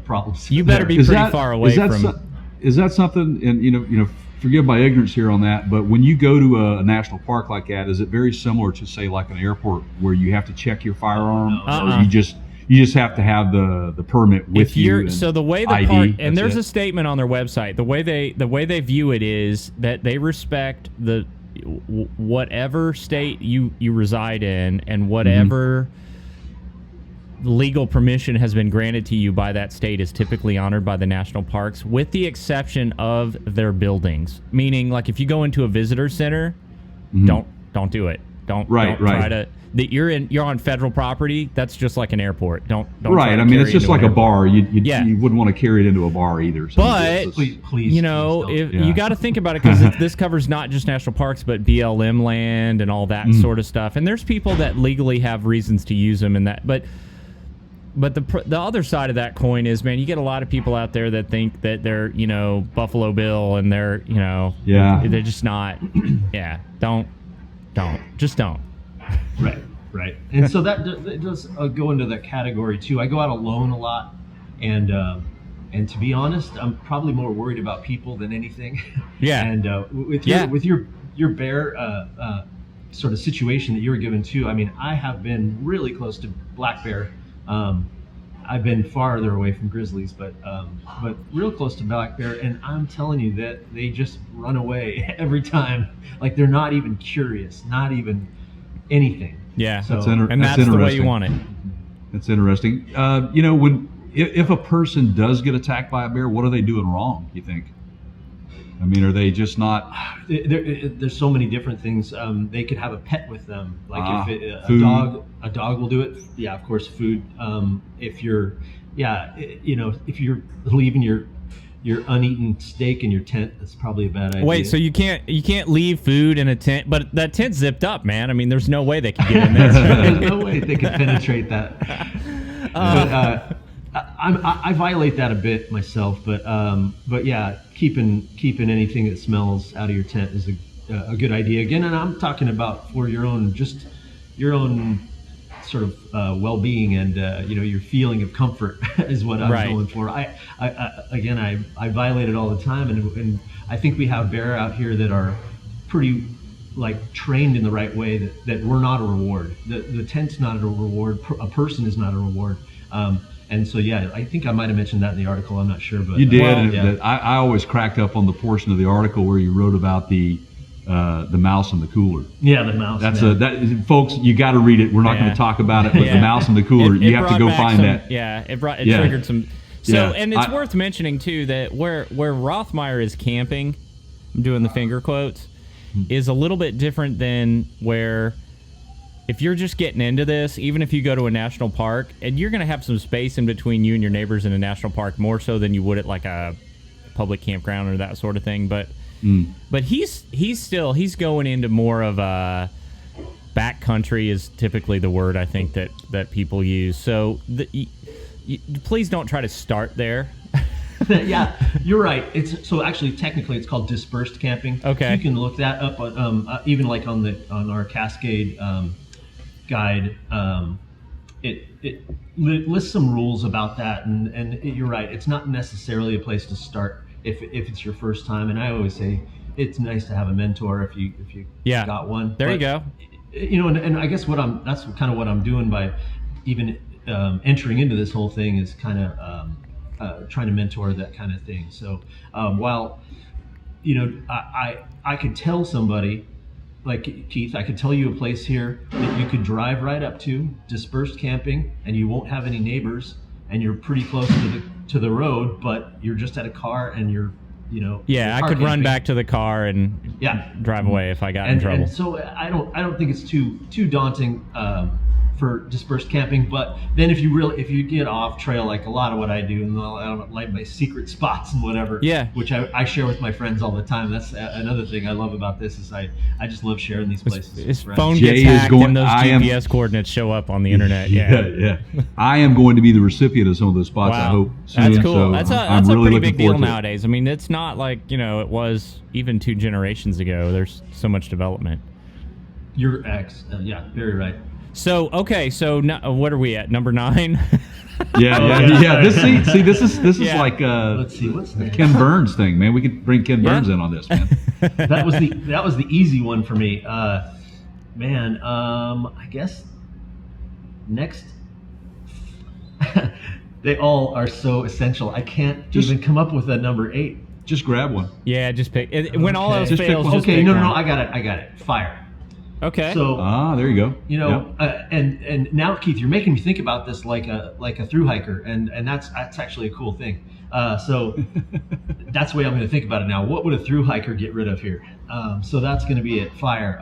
Speaker 3: problems.
Speaker 2: You better be pretty far away from.
Speaker 4: Is that something? And forgive my ignorance here on that, but when you go to a national park like that, is it very similar to say like an airport where you have to check your firearm, or you just have to have the permit with you?
Speaker 2: So the way the
Speaker 4: ID,
Speaker 2: park, and there's a statement on their website. The way they view it is that they respect the whatever state you reside in and whatever legal permission has been granted to you by that state is typically honored by the national parks, with the exception of their buildings. Meaning, like if you go into a visitor center, don't do it. Don't try to. You're on federal property. That's just like an airport. Don't
Speaker 4: right. I mean, it's just like a bar. You wouldn't want to carry it into a bar either. So
Speaker 2: but
Speaker 3: please,
Speaker 2: you got to think about it, because this covers not just national parks but BLM land and all that sort of stuff. And there's people that legally have reasons to use them in that. But the other side of that coin is, man, you get a lot of people out there that think that they're Buffalo Bill and they're they're just not. Don't
Speaker 3: Right. And so that does go into that category too. I go out alone a lot, and to be honest, I'm probably more worried about people than anything.
Speaker 2: Yeah.
Speaker 3: And with your bear sort of situation that you were given too, I mean, I have been really close to black bear. I've been farther away from grizzlies, but real close to black bear, and I'm telling you that they just run away every time. Like they're not even curious, not even anything.
Speaker 2: Yeah,
Speaker 3: so,
Speaker 2: that's the way you want it.
Speaker 4: That's interesting. If a person does get attacked by a bear, what are they doing wrong, you think? I mean, are they just not?
Speaker 3: There's so many different things. They could have a pet with them, like a dog will do it. Yeah, of course, food. If you're leaving your uneaten steak in your tent, that's probably a bad idea.
Speaker 2: Wait, so you can't leave food in a tent, but that tent's zipped up, man. I mean, there's no way they can get in there.
Speaker 3: There's no way they can penetrate that. I violate that a bit myself, but yeah, keeping anything that smells out of your tent is a good idea. Again, and I'm talking about for your own sort of well-being and your feeling of comfort is what I'm going for. I violate it all the time, and I think we have bear out here that are pretty trained in the right way, that we're not a reward. The tent's not a reward. A person is not a reward. And so, yeah, I think I might have mentioned that in the article. I'm not sure, but
Speaker 4: you did. I always cracked up on the portion of the article where you wrote about the mouse in the cooler.
Speaker 3: Yeah, the mouse.
Speaker 4: Folks, you got to read it. We're not going to talk about it, but the mouse in the cooler, you have to go find that.
Speaker 2: Yeah, it triggered some. So, and it's worth mentioning too that where Rothmeyer is camping, I'm doing the finger quotes, is a little bit different than where if you're just getting into this, even if you go to a national park, and you're going to have some space in between you and your neighbors in a national park more so than you would at like a public campground or that sort of thing. But he's going into more of a backcountry is typically the word I think that people use. So please don't try to start there.
Speaker 3: Yeah, you're right. Technically it's called dispersed camping.
Speaker 2: Okay.
Speaker 3: So you can look that up on even like on our Cascade guide. It lists some rules about that, and you're right. It's not necessarily a place to start if it's your first time. And I always say it's nice to have a mentor if you got one.
Speaker 2: There you go.
Speaker 3: And I guess that's kind of what I'm doing by even entering into this whole thing is kind of trying to mentor that kind of thing. So while I could tell somebody like Keith, I could tell you a place here that you could drive right up to, dispersed camping, and you won't have any neighbors, and you're pretty close to the road, but you're just at a car and you're
Speaker 2: I could run back to the car and drive away if I got in trouble.
Speaker 3: And so I don't think it's too daunting for dispersed camping. But then if you get off trail, like a lot of what I do, and I don't like my secret spots and whatever, which I share with my friends all the time. That's another thing I love about this is I just love sharing these places.
Speaker 2: His phone gets hacked and those GPS coordinates show up on the internet.
Speaker 4: Yeah. I am going to be the recipient of some of those spots.
Speaker 2: Wow.
Speaker 4: I hope soon.
Speaker 2: That's cool.
Speaker 4: So
Speaker 2: that's a pretty big deal nowadays. I mean, it's not like it was even 2 generations ago. There's so much development.
Speaker 3: Your very right.
Speaker 2: So what are we at? Number 9?
Speaker 4: Yeah. This is like
Speaker 3: let's see, what's the
Speaker 4: Ken Burns thing, man. We could bring Ken Burns in on this, man.
Speaker 3: that was the easy one for me, man. I guess next. They all are so essential. I can't even come up with a number 8.
Speaker 4: Just grab one.
Speaker 2: Yeah, just pick. When all else fails,
Speaker 3: just
Speaker 2: pick
Speaker 3: no,
Speaker 2: one.
Speaker 3: I got it. Fire.
Speaker 2: Okay.
Speaker 3: So
Speaker 4: there you go.
Speaker 3: And now Keith, you're making me think about this like a thru hiker, and that's actually a cool thing. So that's the way I'm going to think about it now. What would a thru hiker get rid of here? So that's going to be it. Fire.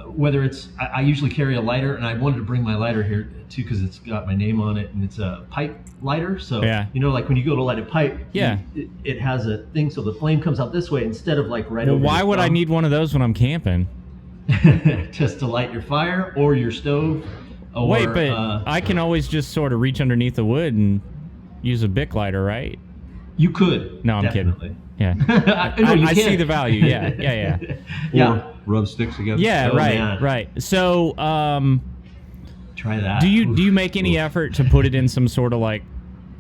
Speaker 3: Whether it's I usually carry a lighter, and I wanted to bring my lighter here too because it's got my name on it, and it's a pipe lighter. So like when you go to light a pipe, it has a thing so the flame comes out this way instead of like right over.
Speaker 2: Why would I need one of those when I'm camping?
Speaker 3: Just to light your fire or your stove. Or,
Speaker 2: wait, but I can always just sort of reach underneath the wood and use a Bic lighter, right?
Speaker 3: You could.
Speaker 2: No, I'm
Speaker 3: definitely.
Speaker 2: kidding. Yeah, I see the value. Yeah.
Speaker 4: Or rub sticks together.
Speaker 2: Yeah, right. So,
Speaker 3: try that.
Speaker 2: Do you make any effort to put it in some sort of like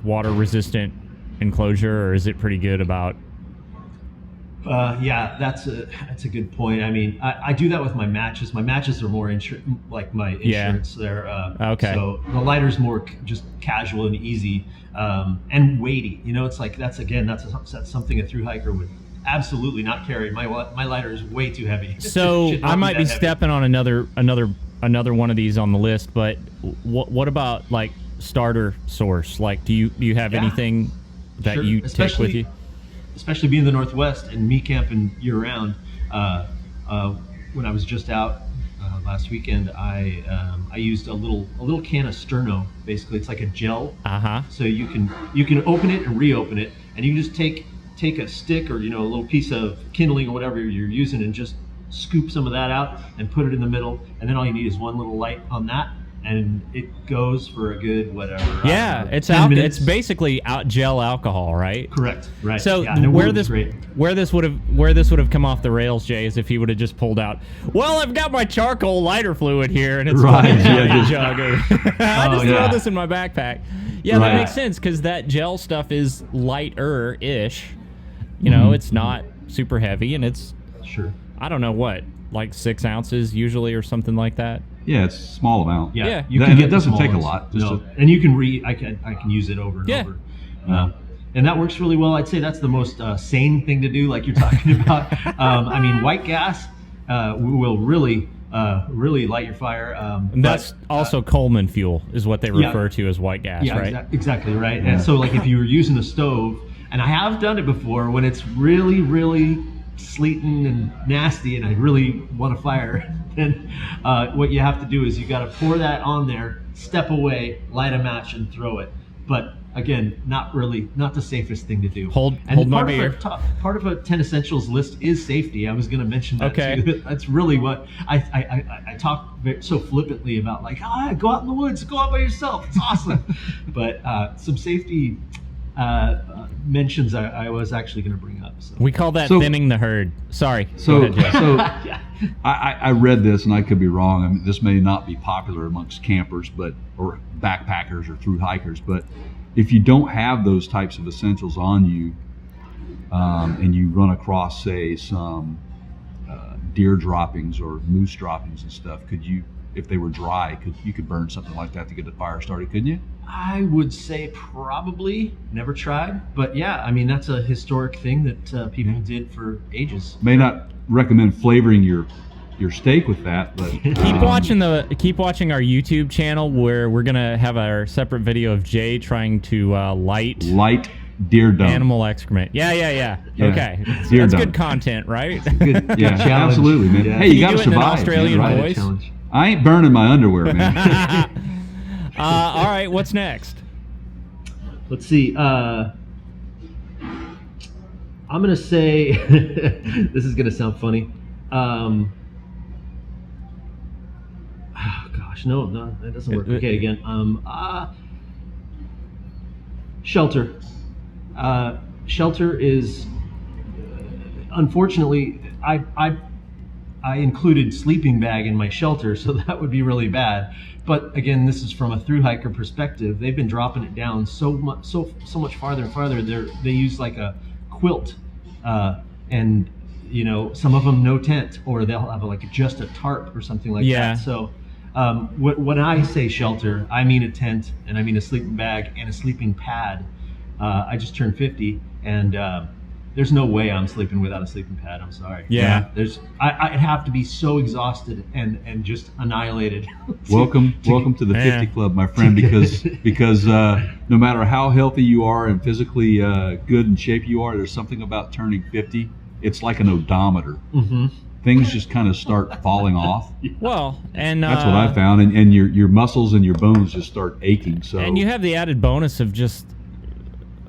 Speaker 2: water resistant enclosure, or is it pretty good about?
Speaker 3: That's a good point. I mean, I do that with my matches. My matches are more like my insurance. They're
Speaker 2: okay.
Speaker 3: So the lighter's more just casual and easy, and weighty. It's like that's something a thru hiker would absolutely not carry. My lighter is way too heavy.
Speaker 2: So I might be stepping on another one of these on the list. But what about like starter source? Like, do you have anything that you take with you?
Speaker 3: Especially being in the Northwest and me camping year round. When I was just out last weekend, I used a little can of Sterno. Basically, it's like a gel. So you can open it and reopen it, and you can just take a stick or a little piece of kindling or whatever you're using, and just scoop some of that out and put it in the middle, and then all you need is one little light on that. And it goes for a good whatever.
Speaker 2: Yeah, it's basically gel alcohol, right?
Speaker 3: Correct. Right.
Speaker 2: So where this would have come off the rails, Jay, is if he would have just pulled out. Well, I've got my charcoal lighter fluid here, and it's
Speaker 4: right.
Speaker 2: a jug. I just throw this in my backpack. Yeah, that makes sense because that gel stuff is lighter-ish. It's not super heavy, and it's I don't know what, like 6 ounces usually or something like that.
Speaker 4: Yeah, it's a small amount.
Speaker 3: Yeah.
Speaker 4: It doesn't take a lot.
Speaker 3: And you can I can use it over and over. And that works really well. I'd say that's the most sane thing to do, like you're talking about. I mean, white gas will really light your fire.
Speaker 2: And that's also Coleman fuel is what they refer to as white gas, right?
Speaker 3: Exactly right. And so like if you were using a stove, And I have done it before when it's really, really sleeting and nasty and I really want to fire. Then what you have to do is you got to pour that on there, step away, light a match, and throw it. But again, not the safest thing to do.
Speaker 2: Hold my beer.
Speaker 3: Part of a 10 essentials list is safety. I was going to mention that too. That's really what I talk so flippantly about, like, go out in the woods, go out by yourself. It's awesome. But some safety mentions I was actually going to bring up. So.
Speaker 2: We call that thinning the herd. Sorry.
Speaker 4: So,
Speaker 2: go ahead, Jeff.
Speaker 3: Yeah.
Speaker 4: I read this, and I could be wrong. I mean, this may not be popular amongst campers, or backpackers or through hikers, but if you don't have those types of essentials on you, and you run across, say, some deer droppings or moose droppings and stuff, could you, if they were dry, you could burn something like that to get the fire started, couldn't you?
Speaker 3: I would say probably. Never tried, but yeah, I mean, that's a historic thing that people did for ages.
Speaker 4: May not recommend flavoring your steak with that, but
Speaker 2: keep watching our YouTube channel, where we're gonna have our separate video of Jay trying to light
Speaker 4: deer dung.
Speaker 2: Animal excrement. Yeah. Okay,
Speaker 4: Deer
Speaker 2: that's
Speaker 4: dung.
Speaker 2: good content, right?
Speaker 4: Good, yeah,
Speaker 3: challenge.
Speaker 4: Absolutely, man.
Speaker 3: Yeah.
Speaker 4: Hey, you
Speaker 2: Can
Speaker 4: gotta
Speaker 2: do it in an
Speaker 4: survive.
Speaker 2: Australian
Speaker 4: man, right?
Speaker 2: voice?
Speaker 3: Challenge.
Speaker 4: I ain't burning my underwear, man.
Speaker 2: All right, what's next?
Speaker 3: Let's see. I'm gonna say this is gonna sound funny. Oh gosh, no, that doesn't work. Okay, again. Shelter. Shelter is unfortunately I included sleeping bag in my shelter, so that would be really bad. But again, this is from a thru hiker perspective. They've been dropping it down so much farther and farther. They use like a quilt, and some of them no tent, or they'll have like just a tarp or something like that. So when I say shelter, I mean a tent, and I mean a sleeping bag and a sleeping pad. I just turned 50, and there's no way I'm sleeping without a sleeping pad. I'm sorry.
Speaker 2: Yeah.
Speaker 3: I'd have to be so exhausted and just annihilated.
Speaker 4: Welcome to the 50 Club, my friend, because no matter how healthy you are and physically good in shape you are, there's something about turning 50. It's like an odometer.
Speaker 3: Mm-hmm.
Speaker 4: Things just kind of start falling off.
Speaker 2: Well, and
Speaker 4: that's what I found, and your muscles and your bones just start aching. So,
Speaker 2: and you have the added bonus of just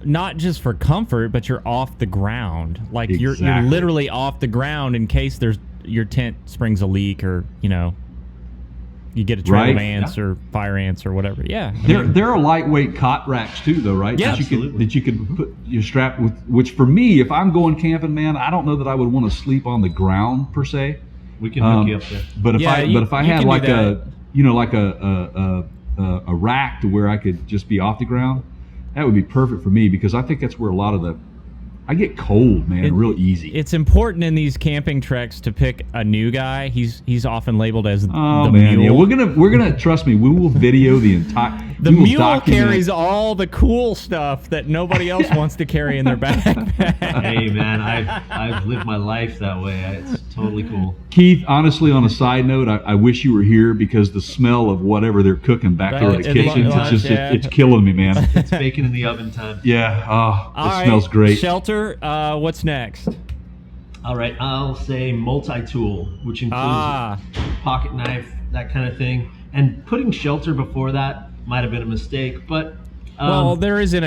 Speaker 2: not just for comfort, but you're off the ground. Like you're literally off the ground in case your tent springs a leak, or you get a trail of ants or fire ants or whatever. Yeah,
Speaker 4: there are lightweight cot racks too, though, right?
Speaker 2: Yeah,
Speaker 4: that you could put your strap with. Which for me, if I'm going camping, man, I don't know that I would want to sleep on the ground per se.
Speaker 3: We can hook you up there.
Speaker 4: But if I had like a rack to where I could just be off the ground, that would be perfect for me, because I think that's where a lot of I get cold, man, real easy.
Speaker 2: It's important in these camping treks to pick a new guy. He's often labeled as the
Speaker 4: man,
Speaker 2: mule.
Speaker 4: Yeah, we're gonna trust me. We will video the entire.
Speaker 2: The mule carries all the cool stuff that nobody else wants to carry in their backpack.
Speaker 3: Hey man, I've lived my life that way. It's totally cool.
Speaker 4: Keith, honestly, on a side note, I wish you were here, because the smell of whatever they're cooking back there in the kitchen, it's killing me, man.
Speaker 3: It's baking in the oven time.
Speaker 4: Yeah, it smells great.
Speaker 2: Shelter, what's next?
Speaker 3: All right, I'll say multi-tool, which includes pocket knife, that kind of thing. And putting shelter before that might have been a mistake, but
Speaker 2: well, there isn't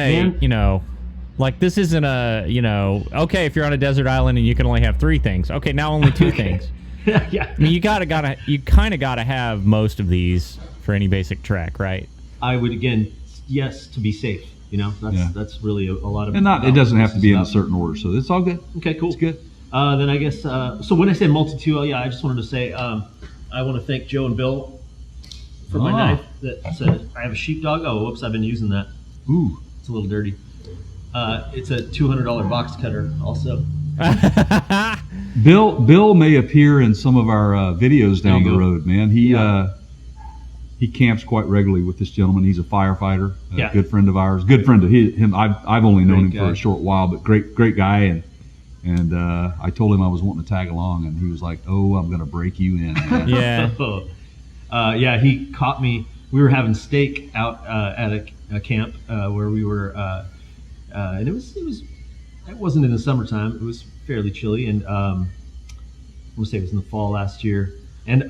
Speaker 2: like this isn't a okay, if you're on a desert island and you can only have 3 things, okay, now only 2 things.
Speaker 3: Yeah.
Speaker 2: I mean, you kind of gotta have most of these for any basic trek, right?
Speaker 3: I would, again, yes, to be safe. That's really a lot of.
Speaker 4: And it doesn't have to be in a certain order, so it's all good.
Speaker 3: Okay, cool.
Speaker 4: It's good.
Speaker 3: Then I guess so. When I say multi-tool, I just wanted to say I want to thank Joe and Bill for my knife. I have a sheepdog. Oh, whoops! I've been using that.
Speaker 4: Ooh,
Speaker 3: it's a little dirty. It's a $200 box cutter, also.
Speaker 4: Bill may appear in some of our videos down the road, man. He camps quite regularly with this gentleman. He's a firefighter, a good friend of ours. Good friend of him. I've only known him for a short while, but great guy. And I told him I was wanting to tag along, and he was like, "Oh, I'm going to break you in." Man.
Speaker 2: Yeah.
Speaker 3: He caught me. We were having steak out at a camp where we were, and it was it wasn't in the summertime. It was fairly chilly, and I'm gonna say it was in the fall last year. And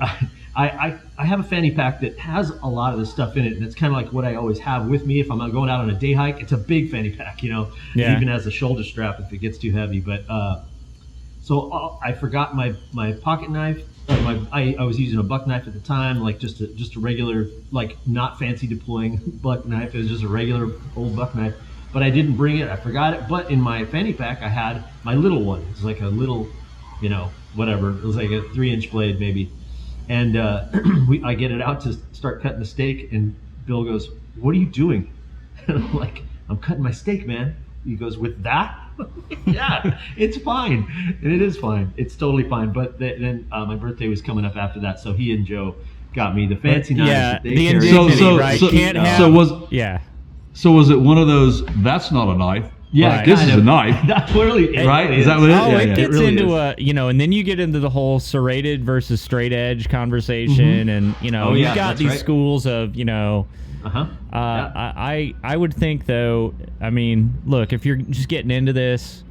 Speaker 3: I have a fanny pack that has a lot of this stuff in it, and it's kind of like what I always have with me if I'm going out on a day hike. It's a big fanny pack, you know.
Speaker 2: Yeah.
Speaker 3: It even has a shoulder strap if it gets too heavy. But so I forgot my pocket knife. I was using a buck knife at the time, like just a regular, like not fancy deploying buck knife. It was just a regular old buck knife. But I didn't bring it. I forgot it. But in my fanny pack, I had my little one. It was like a little, you know, whatever. It was like a 3-inch blade maybe. And I get it out to start cutting the steak, and Bill goes, "What are you doing?" And I'm like, "I'm cutting my steak, man." He goes, "With that?" Yeah, it's fine, and it is fine. It's totally fine. But then my birthday was coming up after that, so he and Joe got me the fancy knives that they
Speaker 2: the
Speaker 3: carry.
Speaker 2: indignity, right? Can't have.
Speaker 4: So was it one of those? That's not a knife.
Speaker 3: Yeah,
Speaker 4: like, this is a knife.
Speaker 3: That clearly,
Speaker 4: right?
Speaker 3: Really
Speaker 4: is that what it is?
Speaker 2: Oh,
Speaker 4: Yeah,
Speaker 2: it
Speaker 4: yeah.
Speaker 2: gets
Speaker 3: really
Speaker 2: into
Speaker 3: is.
Speaker 2: a, you know, and then you get into the whole serrated versus straight edge conversation, and you know,
Speaker 3: Oh, yeah,
Speaker 2: you've got
Speaker 3: that's
Speaker 2: these
Speaker 3: right.
Speaker 2: schools of, you know. I would think though. I mean, look, if you're just getting into this,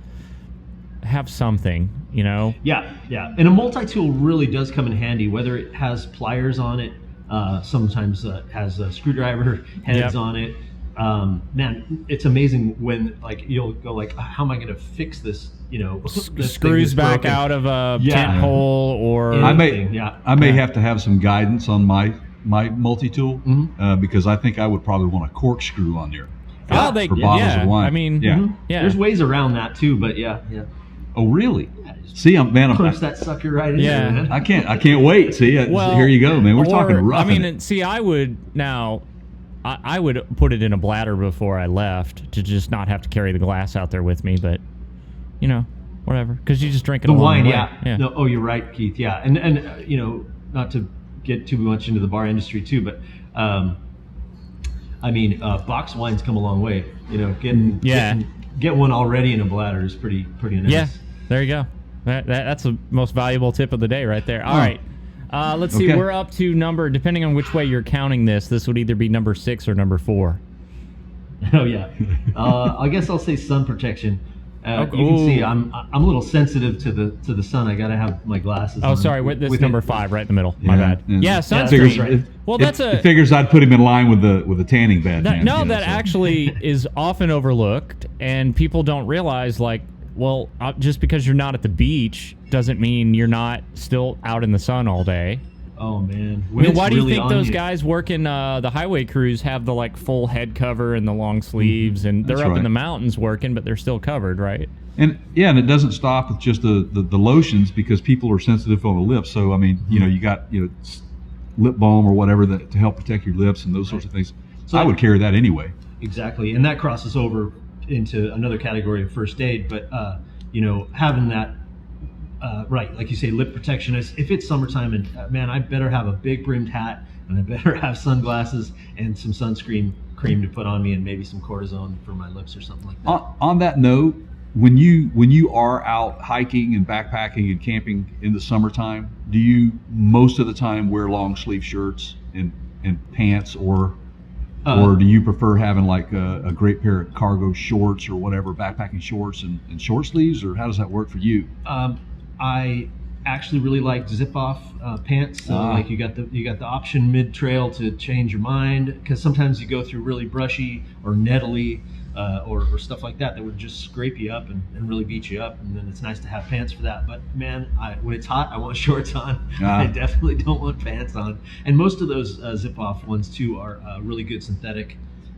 Speaker 2: have something, you know.
Speaker 3: Yeah. And a multi-tool really does come in handy, whether it has pliers on it, sometimes has screwdriver heads on it. Man, it's amazing when like you'll go like, how am I going to fix this? You know, this thing
Speaker 2: Screws
Speaker 3: is
Speaker 2: back
Speaker 3: broken.
Speaker 2: out of a
Speaker 3: Yeah.
Speaker 2: tent pole, or
Speaker 4: I
Speaker 3: Anything,
Speaker 4: may have to have some guidance on my multi-tool because I think I would probably want a corkscrew on there.
Speaker 2: Oh,
Speaker 4: for bottles of wine.
Speaker 2: I mean,
Speaker 4: yeah.
Speaker 2: yeah.
Speaker 3: There's ways around that too, but yeah.
Speaker 4: Oh, really?
Speaker 3: Yeah, just
Speaker 4: See, I'm
Speaker 3: punch that sucker right in
Speaker 2: Yeah.
Speaker 3: there, man.
Speaker 4: I can't wait. See,
Speaker 2: Well,
Speaker 4: here you go, man. We're
Speaker 2: or,
Speaker 4: talking rough.
Speaker 2: I mean, see, I would now. I would put it in a bladder before I left to just not have to carry the glass out there with me, but you know, whatever, because you just drink it
Speaker 3: The
Speaker 2: along
Speaker 3: wine,
Speaker 2: the way.
Speaker 3: yeah. No, you're right, Keith. Yeah, and you know, not to get too much into the bar industry too, but I mean, box wines come a long way. You know, get one already in a bladder is pretty nice.
Speaker 2: Yeah, there you go. That's the most valuable tip of the day right there. All right. Let's see.
Speaker 4: Okay.
Speaker 2: We're up to number, depending on which way you're counting this would either be number 6 or number 4.
Speaker 3: Oh yeah. I guess I'll say sun protection. You can
Speaker 2: Ooh.
Speaker 3: see I'm a little sensitive to the sun. I gotta have my glasses.
Speaker 2: Oh,
Speaker 3: on.
Speaker 2: sorry. This is
Speaker 3: With
Speaker 2: number
Speaker 3: it.
Speaker 2: 5 right in the middle. My
Speaker 4: Yeah,
Speaker 2: bad.
Speaker 4: yeah.
Speaker 2: Yeah,
Speaker 3: Figures,
Speaker 2: sunscreen.
Speaker 3: right.
Speaker 2: Well, that's
Speaker 4: it figures I'd put him in line with the tanning bed. man,
Speaker 2: No,
Speaker 4: you know,
Speaker 2: that
Speaker 4: so.
Speaker 2: actually is often overlooked, and people don't realize, like, well, just because you're not at the beach doesn't mean you're not still out in the sun all day.
Speaker 3: Oh man.
Speaker 2: I
Speaker 3: When
Speaker 2: mean,
Speaker 3: it's
Speaker 2: why do you
Speaker 3: really
Speaker 2: think
Speaker 3: on
Speaker 2: those
Speaker 3: you-
Speaker 2: guys working the highway crews have the like full head cover and the long sleeves, and they're
Speaker 4: That's
Speaker 2: up in
Speaker 4: right.
Speaker 2: the mountains working, but they're still covered, right?
Speaker 4: And it doesn't stop with just the lotions because people are sensitive on the lips. So I mean, you know, you got lip balm or whatever to help protect your lips and those sorts of things. So I would carry that anyway.
Speaker 3: Exactly, and that crosses over into another category of first aid. But you know, having that right, like you say, lip protection is. If it's summertime, and man, I better have a big brimmed hat, and I better have sunglasses and some sunscreen cream to put on me, and maybe some cortisone for my lips or something like that.
Speaker 4: On that note, when you are out hiking and backpacking and camping in the summertime, do you most of the time wear long sleeve shirts and pants, or do you prefer having like a great pair of cargo shorts or whatever, backpacking shorts and short sleeves, or how does that work for you?
Speaker 3: I actually really like zip off pants. So like you got the option mid trail to change your mind, because sometimes you go through really brushy or nettly or stuff like that would just scrape you up and really beat you up, and then it's nice to have pants for that. But man, when it's hot, I want shorts on. I definitely don't want pants on. And most of those zip off ones too are really good synthetic.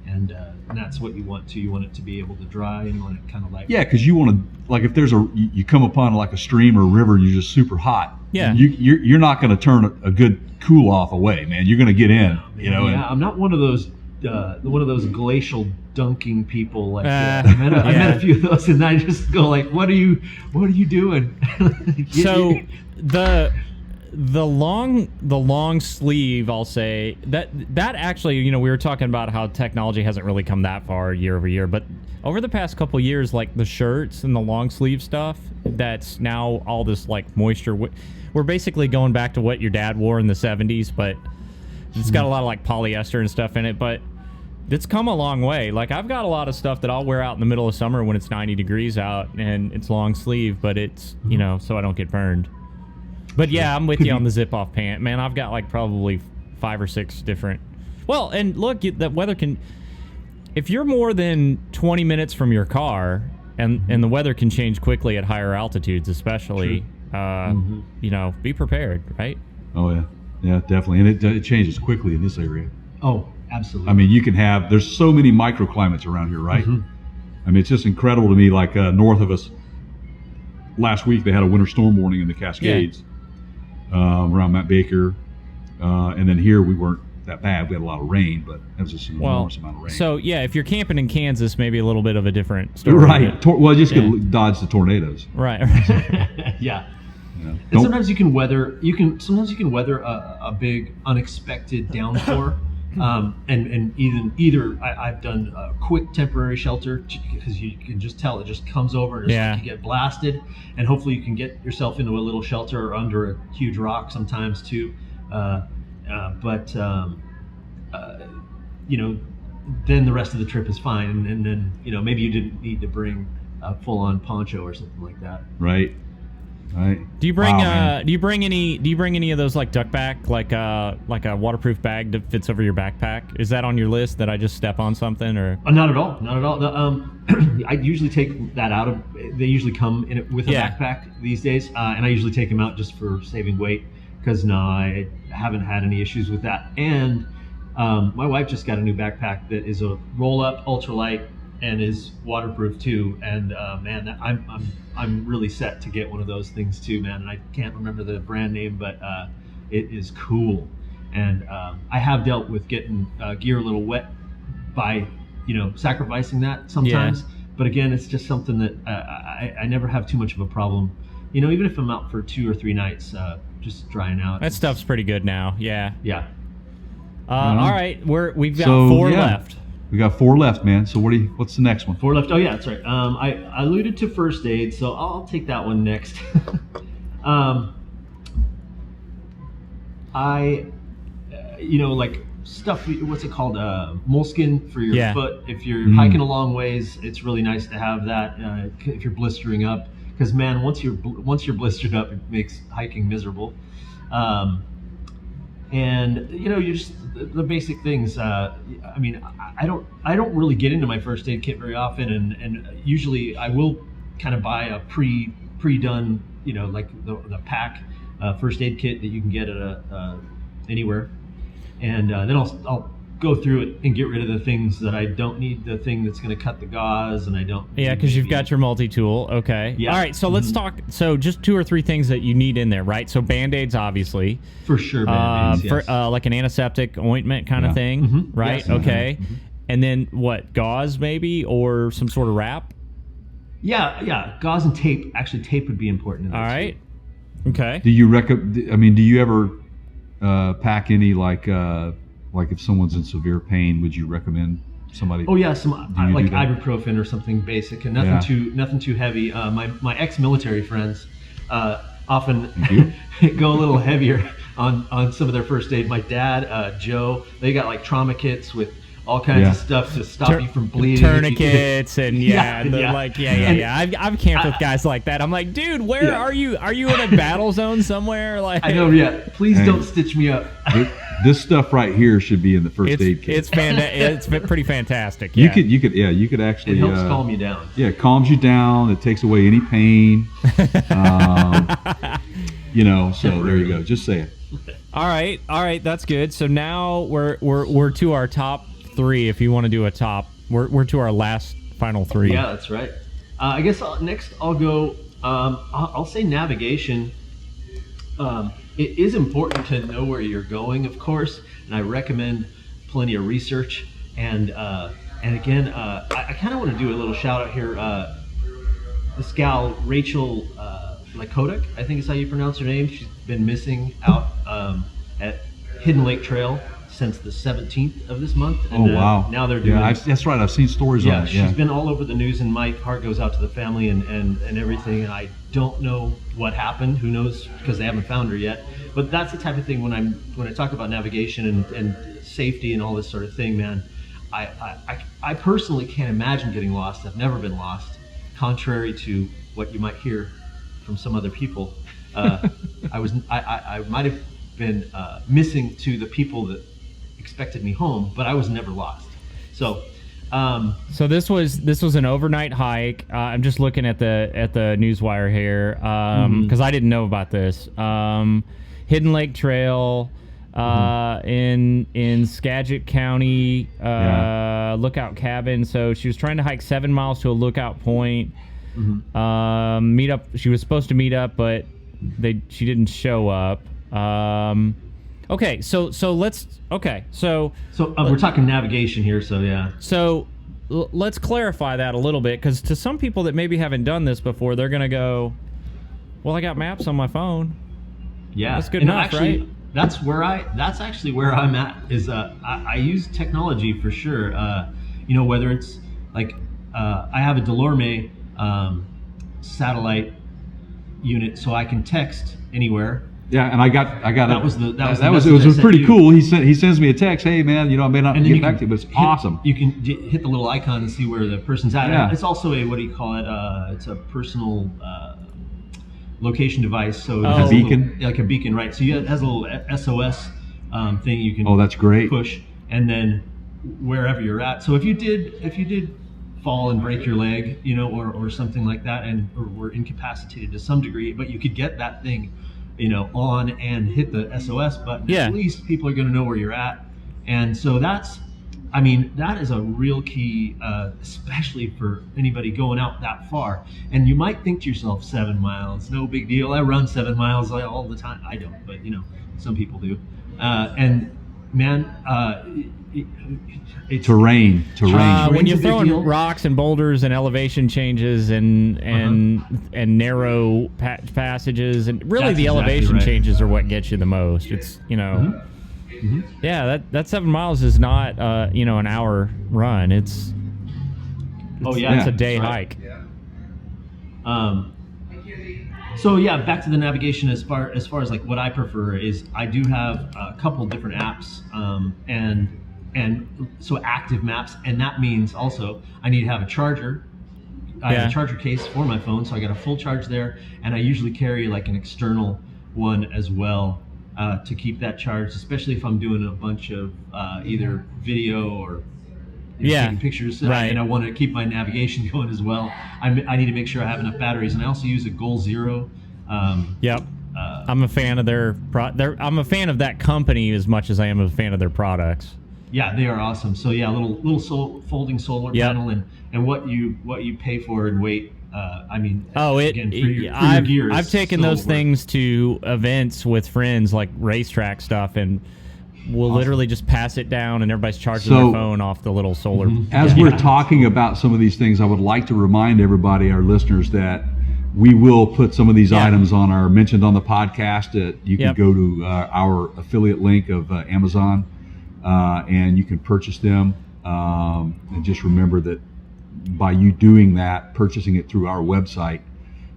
Speaker 3: And that's what you want to. You want it to be able to dry, and you want it kind of like.
Speaker 4: Yeah, because you want to, like, if there's you come upon like a stream or a river, and you're just super hot.
Speaker 2: Yeah.
Speaker 4: You're not going to turn a good cool off away, man. You're going to get in. You know.
Speaker 3: Yeah, I'm not one of those glacial dunking people. Like I
Speaker 2: yeah.
Speaker 3: met a few of those, and I just go like, "What are you doing?"
Speaker 2: So the long sleeve, I'll say that actually, you know, we were talking about how technology hasn't really come that far year over year, but over the past couple years, like the shirts and the long sleeve stuff, that's now all this like moisture. We're basically going back to what your dad wore in the 70s, but it's got a lot of like polyester and stuff in it. But it's come a long way. Like, I've got a lot of stuff that I'll wear out in the middle of summer when it's 90 degrees out and it's long sleeve, but it's, so I don't get burned. But yeah, I'm with you on the zip off pant, man. I've got like probably 5 or 6 different. Well, and look, that weather can, if you're more than 20 minutes from your car, and the weather can change quickly at higher altitudes, especially, be prepared, right?
Speaker 4: Oh yeah, yeah, definitely, and it changes quickly in this area.
Speaker 3: Oh, absolutely.
Speaker 4: I mean, there's so many microclimates around here, right? I mean, it's just incredible to me. Like north of us, last week they had a winter storm warning in the Cascades around Mount Baker, and then here we weren't that bad. We had a lot of rain, but that was just an enormous amount of rain.
Speaker 2: So yeah, if you're camping in Kansas, maybe a little bit of a different story.
Speaker 4: Right. Get dodge the tornadoes.
Speaker 2: Right.
Speaker 3: Yeah.
Speaker 4: And
Speaker 3: sometimes you can weather a big unexpected downpour. And either I've done a quick temporary shelter because you can just tell it just comes over and you get blasted, and hopefully you can get yourself into a little shelter or under a huge rock sometimes too. Then the rest of the trip is fine, and then maybe you didn't need to bring a full-on poncho or something like that.
Speaker 4: Right.
Speaker 2: Do you bring any of those like duck back, like a waterproof bag that fits over your backpack? Is that on your list that I just step on something or?
Speaker 3: Not at all. I usually take that out of. They usually come in it with a backpack these days, and I usually take them out just for saving weight because I haven't had any issues with that. And my wife just got a new backpack that is a roll-up ultralight and is waterproof too. And I'm really set to get one of those things too, man. And I can't remember the brand name, but it is cool. And I have dealt with getting gear a little wet by sacrificing that sometimes. But again, it's just something that I never have too much of a problem. Even if I'm out for 2 or 3 nights, just drying out.
Speaker 2: That stuff's pretty good now. Yeah.
Speaker 3: Yeah.
Speaker 2: All right, we've got 4 left.
Speaker 4: We got 4 left, man. So what's the next one?
Speaker 3: 4 left. Oh yeah, that's right. I alluded to first aid, so I'll take that one next. Like stuff. What's it called? Moleskin for your foot. If you're hiking a long ways, it's really nice to have that. If you're blistering up, because man, once you're blistered up, it makes hiking miserable. And you're just the basic things. I don't really get into my first aid kit very often, and usually I will kind of buy a pre-done, like the pack first aid kit that you can get at anywhere, and then I'll go through it and get rid of the things that I don't need. The thing that's going to cut the gauze, and I don't.
Speaker 2: Yeah, because you've got your multi-tool. Okay. Yeah. All right. So let's talk. So just 2 or 3 things that you need in there, right? So Band-Aids, obviously.
Speaker 3: For sure, Band-Aids. Yes.
Speaker 2: Like an antiseptic ointment kind of thing, right? Yes. Okay. And then what? Gauze maybe, or some sort of wrap.
Speaker 3: Yeah. Gauze and tape. Actually, tape would be important.
Speaker 2: All right. Okay.
Speaker 4: Do you do you ever pack any like if someone's in severe pain, would you recommend somebody?
Speaker 3: Oh yeah, some like ibuprofen or something basic, and nothing too heavy. My ex-military friends often go a little heavier on some of their first aid. My dad, Joe, they got like trauma kits with all kinds of stuff to stop you from bleeding.
Speaker 2: Tourniquets and I've camped with guys like that. I'm like, dude, where are you? Are you in a battle zone somewhere? Like,
Speaker 3: I know. Yeah, please don't stitch me up.
Speaker 4: This stuff right here should be in the first aid kit.
Speaker 2: It's pretty fantastic.
Speaker 4: Yeah. You could actually.
Speaker 3: It helps calm you down.
Speaker 4: Yeah, it calms you down. It takes away any pain. So there you go. Just say it.
Speaker 2: All right, that's good. So now we're to our top 3. If you want to do a top, we're to our last final 3.
Speaker 3: Yeah, that's right. I guess next I'll go. I'll say navigation. It is important to know where you're going, of course, and I recommend plenty of research. And again, I kind of want to do a little shout out here. This gal, Rachel Lakotic, I think is how you pronounce her name. She's been missing out at Hidden Lake Trail since the 17th of this month. And,
Speaker 4: wow!
Speaker 3: Now they're doing.
Speaker 4: Yeah, that's right. I've seen stories on it.
Speaker 3: She's been all over the news, and my heart goes out to the family and everything. And I don't know what happened. Who knows? Because they haven't found her yet. But that's the type of thing when I talk about navigation and safety and all this sort of thing, man. I personally can't imagine getting lost. I've never been lost, contrary to what you might hear from some other people. I might have been missing to the people that expected me home, but I was never lost. So
Speaker 2: this was an overnight hike. I'm just looking at the newswire here because I didn't know about this. Hidden Lake Trail in Skagit County, Lookout Cabin. So she was trying to hike 7 miles to a lookout point. Meet up. She was supposed to meet up, but she didn't show up. Okay, so let's. Okay, so
Speaker 3: we're talking navigation here. So yeah.
Speaker 2: So let's clarify that a little bit, because to some people that maybe haven't done this before, they're gonna go, "Well, I got maps on my phone."
Speaker 3: Yeah,
Speaker 2: that's good enough,
Speaker 3: actually,
Speaker 2: right?
Speaker 3: That's actually where I'm at. Is I use technology for sure. Whether it's like I have a Delorme satellite unit, so I can text anywhere.
Speaker 4: Yeah, and I got
Speaker 3: that
Speaker 4: it was pretty cool. He sends me a text, "Hey man, I may not get back to you, but it's awesome."
Speaker 3: You can hit the little icon and see where the person's at.
Speaker 4: Yeah.
Speaker 3: It's also a, what do you call it? It's a personal location device. So
Speaker 4: a beacon,
Speaker 3: like a beacon, right? So it has a little SOS thing you can.
Speaker 4: Oh, that's great.
Speaker 3: Push, and then wherever you're at. So if you did fall and break your leg, or something like that, or were incapacitated to some degree, but you could get that thing, on and hit the SOS button.
Speaker 2: Yeah.
Speaker 3: At least people are going to know where you're at. And so that is a real key, especially for anybody going out that far. And you might think to yourself, 7 miles, no big deal. I run 7 miles all the time. I don't, but some people do. And man, it's
Speaker 4: terrain.
Speaker 2: When you're throwing rocks and boulders and elevation changes and narrow passages, and really the elevation changes are what gets you the most. It's yeah, that 7 miles is not an hour run. It's a day hike.
Speaker 3: So yeah, back to the navigation. As far as like what I prefer is, I do have a couple different apps, and so active maps, and that means also I need to have a charger. I have a charger case for my phone, so I got a full charge there, and I usually carry like an external one as well to keep that charged, especially if I'm doing a bunch of either video or taking pictures,
Speaker 2: right.
Speaker 3: And I want to keep my navigation going as well. I need to make sure I have enough batteries, and I also use a Goal Zero.
Speaker 2: Yep. I'm a fan of I'm a fan of that company as much as I am a fan of their products.
Speaker 3: Yeah, they are awesome. So yeah, little folding solar panel, and what you pay for and weight. Again, for your gear.
Speaker 2: I've taken those things to events with friends, like racetrack stuff, and we'll literally just pass it down, and everybody's charging their phone off the little solar.
Speaker 4: As we're talking about some of these things, I would like to remind everybody, our listeners, that we will put some of these items mentioned on the podcast. You can go to our affiliate link of Amazon, and you can purchase them. And just remember that by you doing that, purchasing it through our website,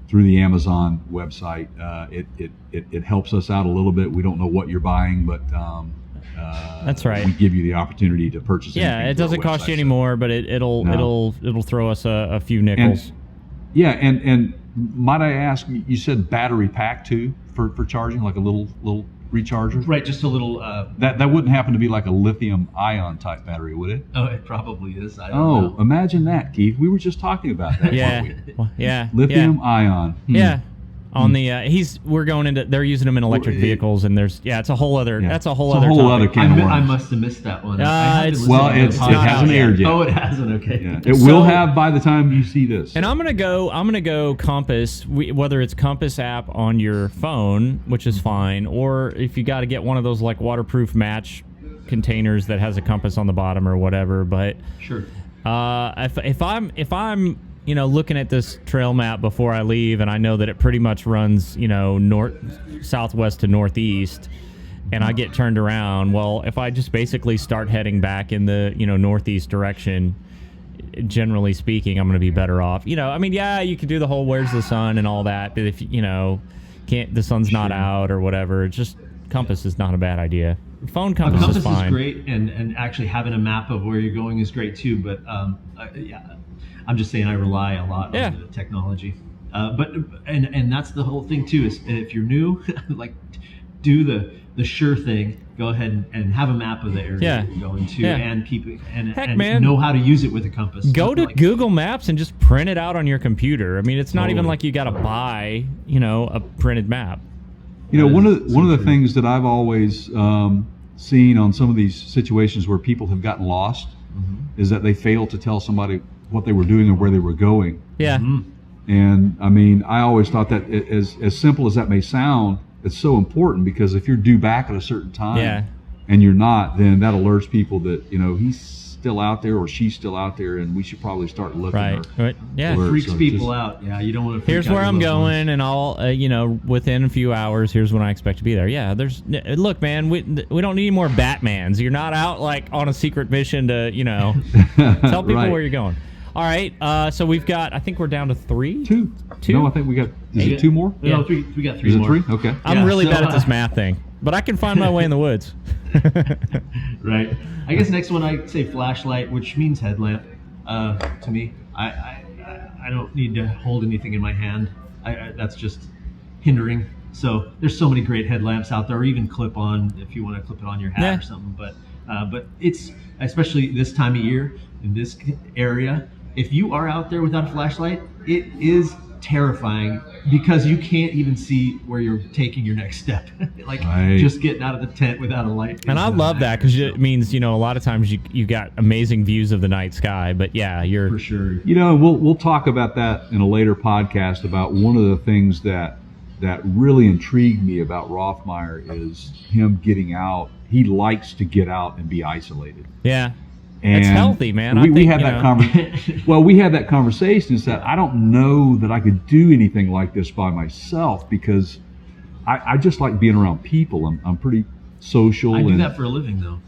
Speaker 4: through the Amazon website, it helps us out a little bit. We don't know what you're buying, but
Speaker 2: that's right.
Speaker 4: We give you the opportunity to purchase.
Speaker 2: Yeah, it doesn't cost you any more, but it'll throw us a few nickels.
Speaker 4: And might I ask, you said battery pack too for charging, like a little recharger?
Speaker 3: Right, just a little.
Speaker 4: That wouldn't happen to be like a lithium ion type battery, would it?
Speaker 3: Oh, it probably is. I don't know.
Speaker 4: Imagine that, Keith. We were just talking about that.
Speaker 2: Yeah.
Speaker 4: Lithium ion.
Speaker 2: Yeah. On the we're going into, they're using them in electric vehicles, and it's a whole other can of worms.
Speaker 3: I must have missed that one.
Speaker 4: It hasn't aired yet.
Speaker 3: Oh, it hasn't. Okay.
Speaker 4: Yeah. It will have by the time you see this.
Speaker 2: And I'm gonna go Compass, whether it's Compass app on your phone, which is fine, or if you got to get one of those like waterproof match containers that has a compass on the bottom or whatever. But
Speaker 3: sure.
Speaker 2: If I'm looking at this trail map before I leave, and I know that it pretty much runs, southwest to northeast, and I get turned around, well, if I just basically start heading back in the, northeast direction, generally speaking, I'm going to be better off. You could do the whole where's the sun and all that, but if, the sun's not out or whatever, just compass is not a bad idea. Phone
Speaker 3: A
Speaker 2: compass
Speaker 3: compass
Speaker 2: is fine.
Speaker 3: is great, and actually having a map of where you're going is great too. But yeah, I'm just saying I rely a lot on the technology. But that's the whole thing too. Is if you're new, like do the sure thing. Go ahead and have a map of the area you're going to, and keep it and know how to use it with a compass.
Speaker 2: Go to Google Maps and just print it out on your computer. I mean, it's not even like you got to buy, a printed map.
Speaker 4: One of the things that I've always seen on some of these situations where people have gotten lost is that they fail to tell somebody what they were doing or where they were going.
Speaker 2: Yeah.
Speaker 4: And I mean, I always thought that as simple as that may sound, it's so important, because if you're due back at a certain time and you're not, then that alerts people that, he's still out there or she's still out there, and we should probably start looking.
Speaker 2: Right. Yeah.
Speaker 3: It freaks people out. Yeah, you don't want to.
Speaker 2: Here's where I'm going, and I'll, within a few hours, here's when I expect to be there. Yeah. Look, man, we don't need any more Batmans. You're not out like on a secret mission to, tell people where you're going. All right, so we've got, I think we're down to 3?
Speaker 4: Two? No, I think we got, is it 2 more?
Speaker 3: No, we got 3
Speaker 4: is
Speaker 3: more.
Speaker 4: Is it 3? Okay.
Speaker 2: I'm really bad at this math thing, but I can find my way in the woods.
Speaker 3: Right. I guess next one I say flashlight, which means headlamp to me. I don't need to hold anything in my hand. That's just hindering. So there's so many great headlamps out there, or even clip-on if you want to clip it on your hat or something. But it's, especially this time of year in this area, if you are out there without a flashlight, it is terrifying, because you can't even see where you're taking your next step. Just getting out of the tent without a light.
Speaker 2: And I love that, because it means, a lot of times you got amazing views of the night sky. But yeah, you're
Speaker 3: for sure.
Speaker 4: We'll talk about that in a later podcast, about one of the things that really intrigued me about Rothmeyer is him getting out. He likes to get out and be isolated.
Speaker 2: Yeah.
Speaker 4: And
Speaker 2: it's healthy, man.
Speaker 4: We had that conversation. Well, we had that conversation and said, I don't know that I could do anything like this by myself, because I just like being around people. I'm pretty social.
Speaker 3: I do that for a living, though.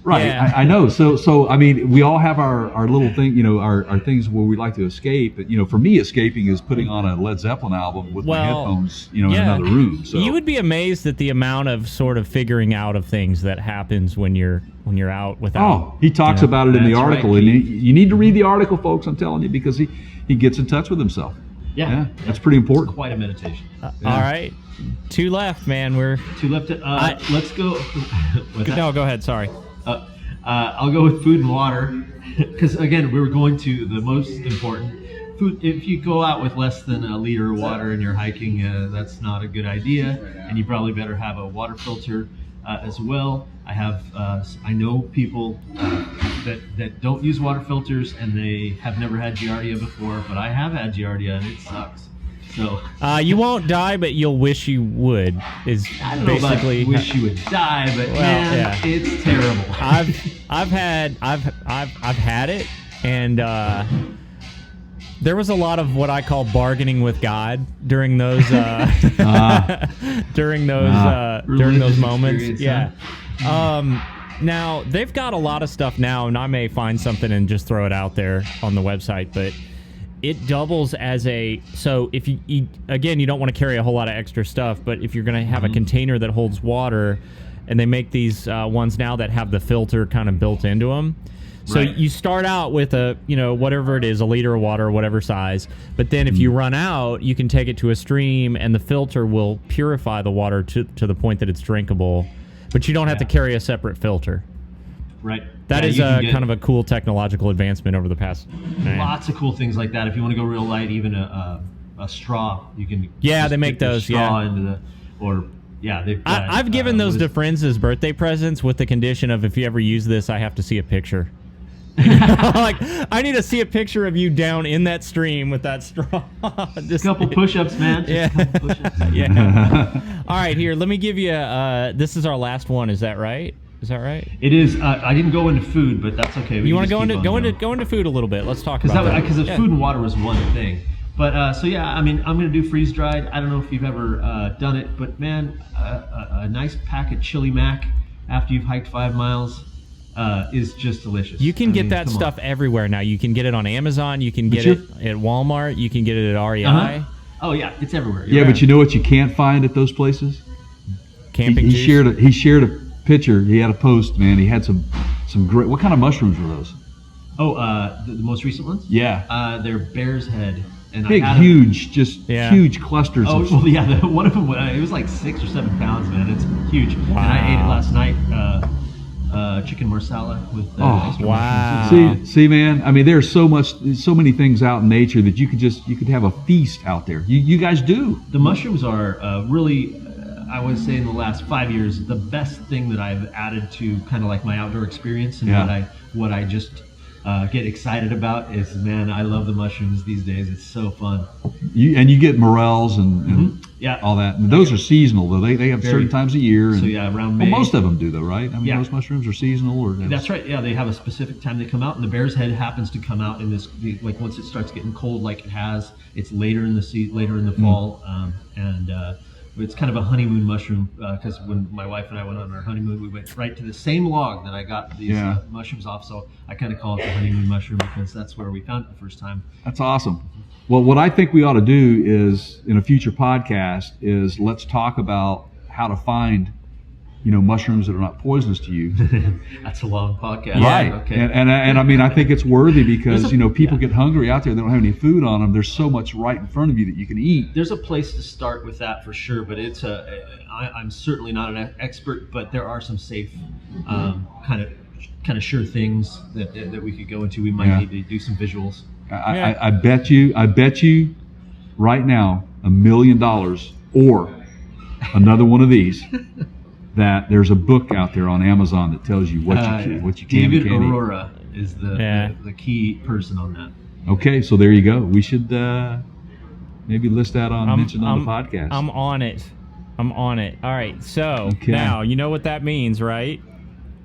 Speaker 4: Right,
Speaker 2: Yeah.
Speaker 4: I know. So I mean, we all have our little thing, our things where we like to escape. But for me, escaping is putting on a Led Zeppelin album with my headphones, in another room. So
Speaker 2: you would be amazed at the amount of sort of figuring out of things that happens when you're out without.
Speaker 4: Oh, he talks about it in the article, and you need to read the article, folks. I'm telling you, because he gets in touch with himself.
Speaker 3: Yeah,
Speaker 4: that's pretty important.
Speaker 3: It's quite a meditation.
Speaker 2: All right, 2 left, man. We're
Speaker 3: 2 left. Let's go.
Speaker 2: No, go ahead. Sorry.
Speaker 3: I'll go with food and water, because again, we were going to the most important. Food. If you go out with less than a liter of water and you're hiking, that's not a good idea, and you probably better have a water filter as well. I know people that don't use water filters, and they have never had Giardia before, but I have had Giardia, and it sucks. So
Speaker 2: you won't die, but you'll wish you would. Is
Speaker 3: I don't
Speaker 2: basically
Speaker 3: know about wish you would die, but it's terrible.
Speaker 2: I've had it, and there was a lot of what I call bargaining with God during those during those moments. Yeah. Now they've got a lot of stuff now, and I may find something and just throw it out there on the website, but it doubles as so if you again, you don't want to carry a whole lot of extra stuff, but if you're going to have a container that holds water, and they make these ones now that have the filter kind of built into them. So you start out with a, whatever it is, a liter of water, whatever size. But then if you run out, you can take it to a stream, and the filter will purify the water to the point that it's drinkable. But you don't have to carry a separate filter.
Speaker 3: Right.
Speaker 2: That is kind of a cool technological advancement over the past.
Speaker 3: Lots of cool things like that. If you want to go real light, even a straw, you can.
Speaker 2: Yeah, they make those.
Speaker 3: Straw into they've got,
Speaker 2: I've given those to friends as birthday presents with the condition of, if you ever use this, I have to see a picture. Like, I need to see a picture of you down in that stream with that straw.
Speaker 3: Just a couple push-ups, man.
Speaker 2: Yeah. Yeah. All right, here. Let me give you. This is our last one. Is that right? Is that right?
Speaker 3: It is. I didn't go into food, but that's okay.
Speaker 2: You want to go into food a little bit? Let's talk about that.
Speaker 3: Because food and water was one thing. But I'm going to do freeze dried. I don't know if you've ever done it, but man, a nice pack of chili mac after you've hiked 5 miles is just delicious.
Speaker 2: You can get that stuff everywhere now. You can get it on Amazon. You can get it at Walmart. You can get it at REI.
Speaker 3: Oh yeah, it's everywhere.
Speaker 4: But you know what you can't find at those places?
Speaker 2: Camping
Speaker 4: he
Speaker 2: juice.
Speaker 4: He shared picture. He had a post, man. He had some great. What kind of mushrooms were those?
Speaker 3: Oh, the most recent ones?
Speaker 4: Yeah.
Speaker 3: They're bear's head. And
Speaker 4: big,
Speaker 3: I had
Speaker 4: huge, huge clusters.
Speaker 3: Oh, well, yeah. One of them, it was like 6 or 7 pounds, man. It's huge.
Speaker 2: Wow.
Speaker 3: And I ate it last night. Chicken marsala with extra mushrooms.
Speaker 4: See, man. I mean, there's so many things out in nature that you could have a feast out there. You guys do.
Speaker 3: The mushrooms are really, I would say, in the last 5 years, the best thing that I've added to kind of like my outdoor experience, and what I just get excited about is, man, I love the mushrooms these days. It's so fun.
Speaker 4: You get morels and all that. And those are seasonal, though. They have certain times of year. And,
Speaker 3: so around May.
Speaker 4: Well, most of them do, though, right? I mean, most mushrooms are seasonal.
Speaker 3: That's right. Yeah, they have a specific time they come out, and the bear's head happens to come out in this, like once it starts getting cold, like it has. It's later in the fall, and it's kind of a honeymoon mushroom, because when my wife and I went on our honeymoon, we went right to the same log that I got these mushrooms off. So I kind of call it the honeymoon mushroom because that's where we found it the first time.
Speaker 4: That's awesome. Well, what I think we ought to do is, in a future podcast, is let's talk about how to find, mushrooms that are not poisonous to you.
Speaker 3: That's a long podcast.
Speaker 4: Right.
Speaker 3: Yeah, okay.
Speaker 4: And I mean, I think it's worthy because, people get hungry out there. They don't have any food on them. There's so much right in front of you that you can eat.
Speaker 3: There's a place to start with that for sure, but I'm certainly not an expert, but there are some safe kind of sure things that we could go into. We might need to do some visuals.
Speaker 4: I bet you right now $1 million or another one of these that there's a book out there on Amazon that tells you what you can
Speaker 3: David
Speaker 4: and can't
Speaker 3: Aurora is the key person on that.
Speaker 4: Okay, so there you go. We should maybe list that mention on the podcast.
Speaker 2: I'm on it. All right, so now you know what that means, right?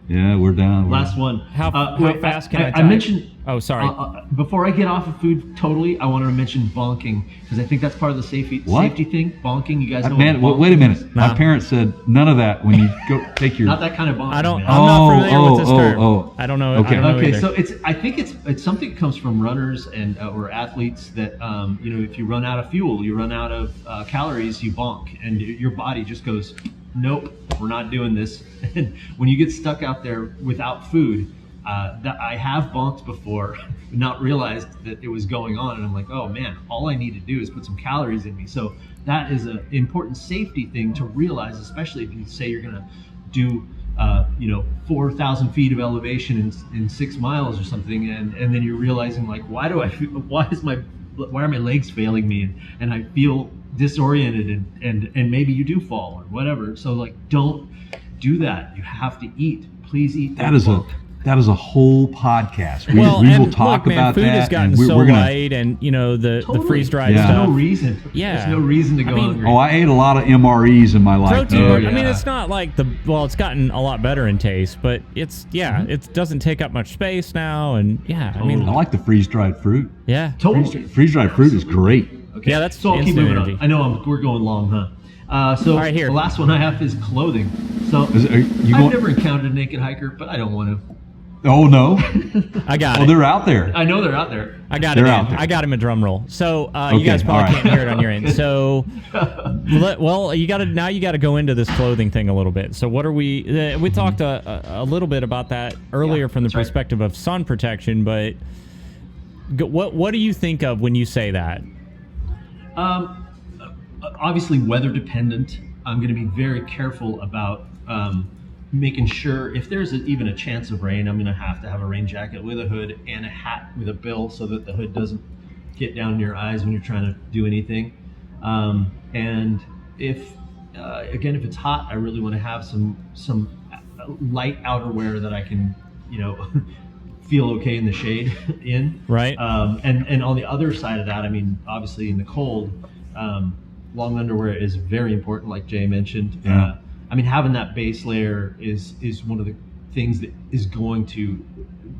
Speaker 4: Yeah, we're down.
Speaker 3: Last one.
Speaker 2: How fast can I type?
Speaker 3: I mentioned...
Speaker 2: Oh, sorry.
Speaker 3: Before I get off of food totally, I want to mention bonking, because I think that's part of the safety thing. Bonking, you guys know what
Speaker 4: wait a minute. My parents said none of that when you go take your...
Speaker 3: Not that kind of bonking.
Speaker 2: I'm not familiar with this term. I don't know.
Speaker 4: Okay.
Speaker 2: I don't know either.
Speaker 3: So I think it's something that comes from runners and or athletes that if you run out of fuel, you run out of calories, you bonk, and your body just goes, nope, we're not doing this. And when you get stuck out there without food, that I have bonked before, not realized that it was going on, and I'm like, oh man, all I need to do is put some calories in me. So that is an important safety thing to realize, especially if you say you're going to do 4,000 feet of elevation in 6 miles or something, and then you're realizing, like, why are my legs failing me, and I feel disoriented, and maybe you do fall or whatever. So, like, don't do that. You have to eat. Please eat.
Speaker 4: That is a whole podcast. We will talk about
Speaker 2: food
Speaker 4: that.
Speaker 2: Food has gotten so light, and the freeze-dried stuff.
Speaker 3: There's no reason. Yeah. There's no reason to go hungry.
Speaker 4: Oh, I ate a lot of MREs in my life.
Speaker 2: Protein. I mean, it's not like it's gotten a lot better in taste, but it doesn't take up much space now, and I mean,
Speaker 4: I like the freeze-dried fruit.
Speaker 2: Yeah,
Speaker 3: totally.
Speaker 4: Freeze-dried fruit is great.
Speaker 3: Okay.
Speaker 2: Yeah, that's
Speaker 3: so. I'll keep moving on. I know we're going long, huh? So
Speaker 2: right, here.
Speaker 3: The last one I have is clothing. So I've never encountered a naked hiker, but I don't want to.
Speaker 4: Oh no!
Speaker 2: I got it.
Speaker 4: Oh, they're out there.
Speaker 3: I know they're out there.
Speaker 2: I got I got him a drum roll. So you guys probably can't hear it on your end. So, you got to go into this clothing thing a little bit. So what are we? We talked a little bit about that earlier from the perspective of sun protection, but what do you think of when you say that?
Speaker 3: Obviously, weather dependent. I'm going to be very careful about. Making sure if there's even a chance of rain, I'm going to have a rain jacket with a hood and a hat with a bill so that the hood doesn't get down in your eyes when you're trying to do anything. And if it's hot, I really want to have some light outerwear that I can, feel okay in the shade in.
Speaker 2: Right.
Speaker 3: And on the other side of that, I mean, obviously in the cold, long underwear is very important, like Jay mentioned.
Speaker 4: Yeah.
Speaker 3: I mean, having that base layer is one of the things that is going to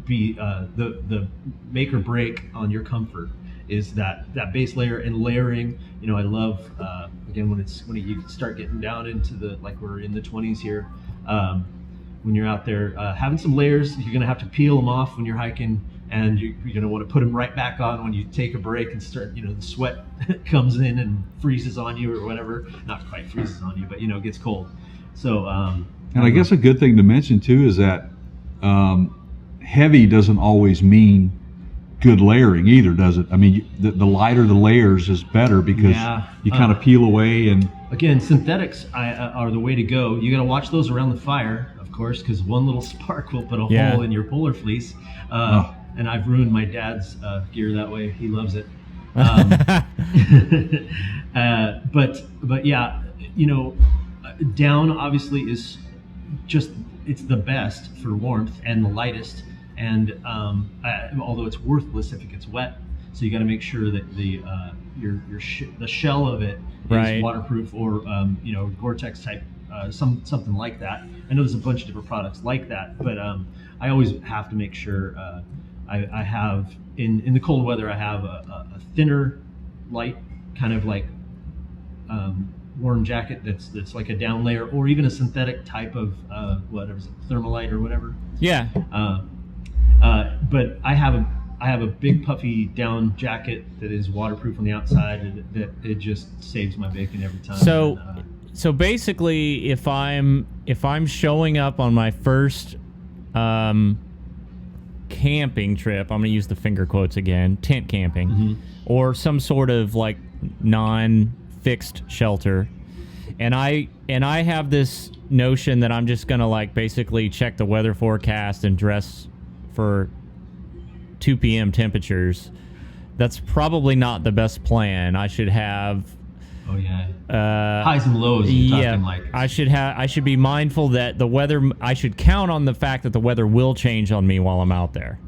Speaker 3: be the make or break on your comfort. Is that base layer and layering? I love again when you start getting down into like we're in the 20s here. When you're out there having some layers, you're gonna have to peel them off when you're hiking, and you're gonna want to put them right back on when you take a break and start. The sweat comes in and freezes on you or whatever. Not quite freezes on you, but gets cold. So,
Speaker 4: and I guess a good thing to mention too is that heavy doesn't always mean good layering either, does it? I mean, the lighter the layers is better because you kind of peel away. And
Speaker 3: again, synthetics are the way to go. You got to watch those around the fire, of course, because one little spark will put a hole in your polar fleece. And I've ruined my dad's gear that way. He loves it. But yeah, down obviously is just, it's the best for warmth and the lightest. And although it's worthless if it gets wet, so you got to make sure that the shell of it is waterproof or Gore-Tex type, something like that. I know there's a bunch of different products like that, but I always have to make sure I have in the cold weather I have a thinner, light kind of like warm jacket that's like a down layer, or even a synthetic type of whatever is it, Thermalite or whatever.
Speaker 2: Yeah.
Speaker 3: But I have a big puffy down jacket that is waterproof on the outside, and that it just saves my bacon every time.
Speaker 2: So basically, if I'm showing up on my first camping trip, I'm going to use the finger quotes again, tent camping, or some sort of like non-fixed shelter, and I have this notion that I'm just going to like basically check the weather forecast and dress for 2 p.m. temperatures. That's probably not the best plan. I should have
Speaker 3: highs and lows.
Speaker 2: I should be mindful that the weather, I should count on the fact that the weather will change on me while I'm out there.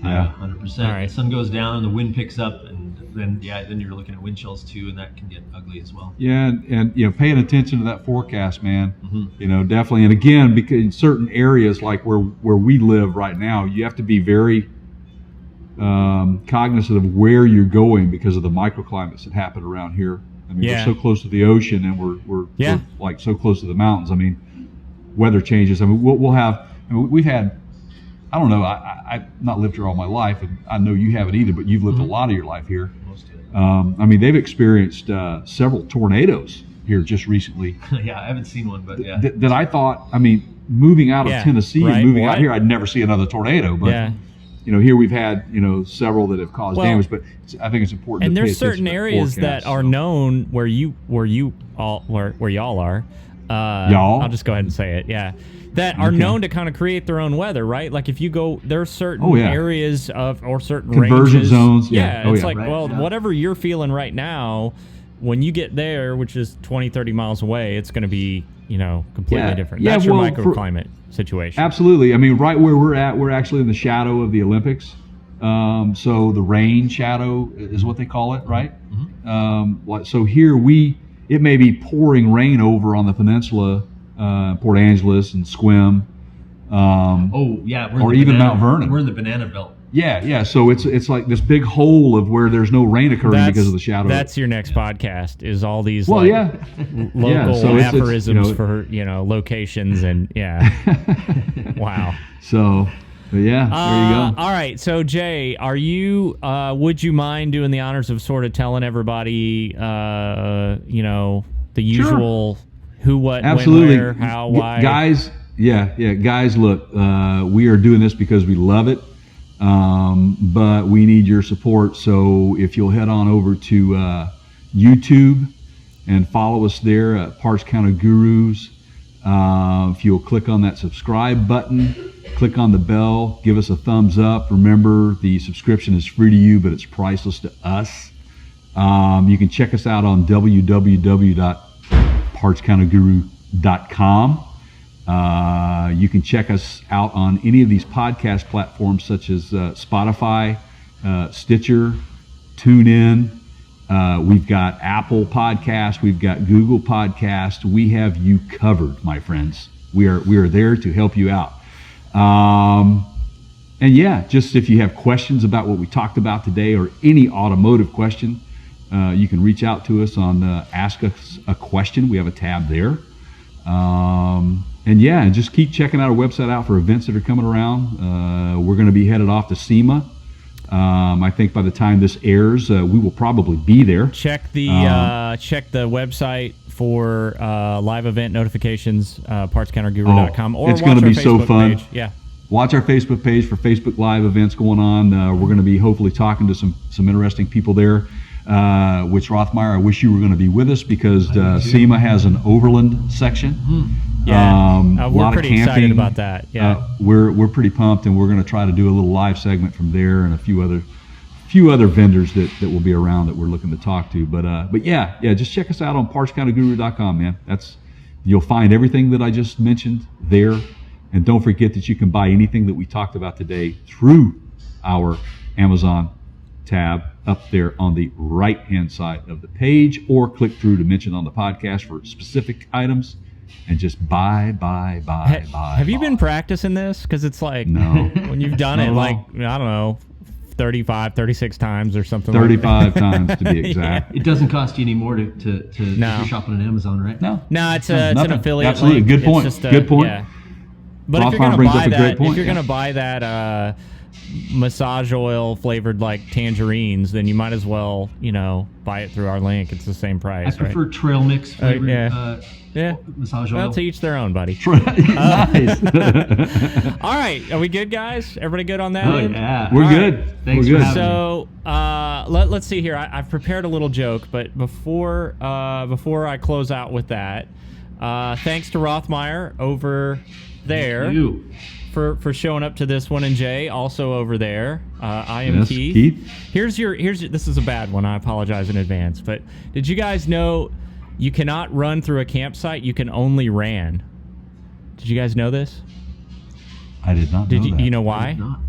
Speaker 3: Yeah, 100%.
Speaker 2: All right.
Speaker 3: The sun goes down and the wind picks up, and then you're looking at wind chills too, and that can get ugly as well.
Speaker 4: Yeah, and paying attention to that forecast, man. Definitely. And again, because in certain areas like where we live right now, you have to be very cognizant of where you're going because of the microclimates that happen around here. I mean, we're so close to the ocean, and we're like so close to the mountains. I mean, weather changes. I mean, we'll have. We've had. I don't know. I've not lived here all my life, and I know you haven't either. But you've lived a lot of your life here.
Speaker 3: Most of it.
Speaker 4: I mean, they've experienced several tornadoes here just recently.
Speaker 3: Yeah, I haven't seen one, but yeah.
Speaker 4: That I thought. I mean, moving out of Tennessee and moving out here, I'd never see another tornado. But here we've had several that have caused damage. But I think it's important.
Speaker 2: And
Speaker 4: to pay
Speaker 2: there's certain areas that are known where y'all are.
Speaker 4: Y'all.
Speaker 2: I'll just go ahead and say it. Yeah. That are known to kind of create their own weather, right? Like if you go, there are certain areas or certain
Speaker 4: convergent
Speaker 2: ranges.
Speaker 4: zones.
Speaker 2: It's like, whatever you're feeling right now, when you get there, which is 20, 30 miles away, it's going to be, completely different. That's your microclimate situation.
Speaker 4: Absolutely. I mean, right where we're at, we're actually in the shadow of the Olympics. So the rain shadow is what they call it, right? So here it may be pouring rain over on the peninsula, Port Angeles and Sequim. Or even Mount Vernon.
Speaker 3: We're in the banana belt.
Speaker 4: Yeah. So it's like this big hole of where there's no rain occurring because of the shadow.
Speaker 2: That's your next podcast. Is all these
Speaker 4: local
Speaker 2: aphorisms for locations and wow.
Speaker 4: So. But there you go.
Speaker 2: All right. So Jay, are you? Would you mind doing the honors of sort of telling everybody, the usual who, what,
Speaker 4: absolutely.
Speaker 2: when, where, how, why?
Speaker 4: Guys, guys, look, we are doing this because we love it, but we need your support. So if you'll head on over to YouTube and follow us there at Parts Counter Gurus. If you'll click on that subscribe button, click on the bell, give us a thumbs up. Remember, the subscription is free to you, but it's priceless to us. You can check us out on www.partscounterguru.com. You can check us out on any of these podcast platforms such as Spotify, Stitcher, TuneIn. We've got Apple Podcasts. We've got Google Podcasts. We have you covered, my friends. We are there to help you out. Just if you have questions about what we talked about today or any automotive question, you can reach out to us on Ask Us a Question. We have a tab there. And just keep checking out our website out for events that are coming around. We're going to be headed off to SEMA I think by the time this airs, we will probably be there.
Speaker 2: Check the website for live event notifications, partscounterguru.com, or
Speaker 4: it's
Speaker 2: watch
Speaker 4: going to
Speaker 2: our
Speaker 4: be so
Speaker 2: Facebook
Speaker 4: fun.
Speaker 2: page. Yeah.
Speaker 4: Watch our Facebook page for Facebook Live events going on. We're going to be hopefully talking to some interesting people there. Which Rothmeyer, I wish you were going to be with us because SEMA has an Overland section.
Speaker 2: Yeah,
Speaker 4: a
Speaker 2: we're
Speaker 4: lot
Speaker 2: pretty
Speaker 4: of camping.
Speaker 2: excited about that. Yeah,
Speaker 4: we're pretty pumped, and we're going to try to do a little live segment from there and a few other vendors that will be around that we're looking to talk to. But yeah, just check us out on partscounterguru.com, man. You'll find everything that I just mentioned there. And don't forget that you can buy anything that we talked about today through our Amazon tab up there on the right-hand side of the page, or click through to mention on the podcast for specific items and just buy.
Speaker 2: Have you been practicing this? Because it's like,
Speaker 4: no,
Speaker 2: when you've done it, like, I don't know, 35, 36 times or something
Speaker 4: 35 times to be exact.
Speaker 3: It doesn't cost you any more to if you're shopping on Amazon, right?
Speaker 4: No,
Speaker 2: it's an affiliate
Speaker 4: Absolutely.
Speaker 2: link.
Speaker 4: Good point. Good point.
Speaker 2: Yeah. But if you're gonna buy that massage oil flavored like tangerines, then you might as well, buy it through our link. It's the same price.
Speaker 3: I prefer trail mix flavored massage oil.
Speaker 2: Well, to each their own, buddy.
Speaker 4: Nice.
Speaker 2: All right, are we good, guys? Everybody good on that?
Speaker 3: Oh
Speaker 2: end?
Speaker 3: yeah,
Speaker 4: we're
Speaker 3: All
Speaker 4: good.
Speaker 3: Right. Thanks
Speaker 4: we're good.
Speaker 3: for having
Speaker 2: So let's see here. I've prepared a little joke, but before I close out with that, thanks to Rothmeyer over there.
Speaker 3: Thank you.
Speaker 2: For showing up to this one, and Jay also over there. I am
Speaker 4: Yes,
Speaker 2: Keith. Here's this is a bad one. I apologize in advance. But did you guys know you cannot run through a campsite? You can only ran. Did you guys know this?
Speaker 4: I did not know that.
Speaker 2: You know why?
Speaker 3: Not.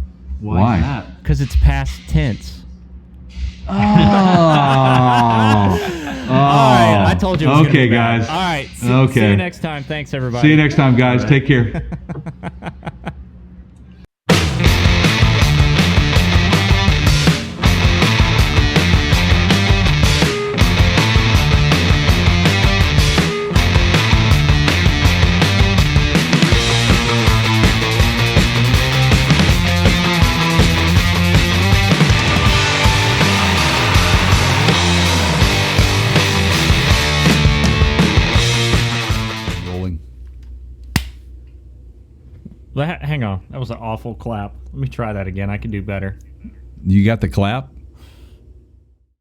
Speaker 4: Why?
Speaker 3: Is that?
Speaker 2: Because it's past tense.
Speaker 4: Oh.
Speaker 2: All right, I told you. It was gonna
Speaker 4: Okay,
Speaker 2: be bad.
Speaker 4: guys.
Speaker 2: All right.
Speaker 4: Okay.
Speaker 2: See you next time. Thanks, everybody.
Speaker 4: See you next time, guys. Take care.
Speaker 2: Hang on. That was an awful clap. Let me try that again. I can do better.
Speaker 1: You got the clap?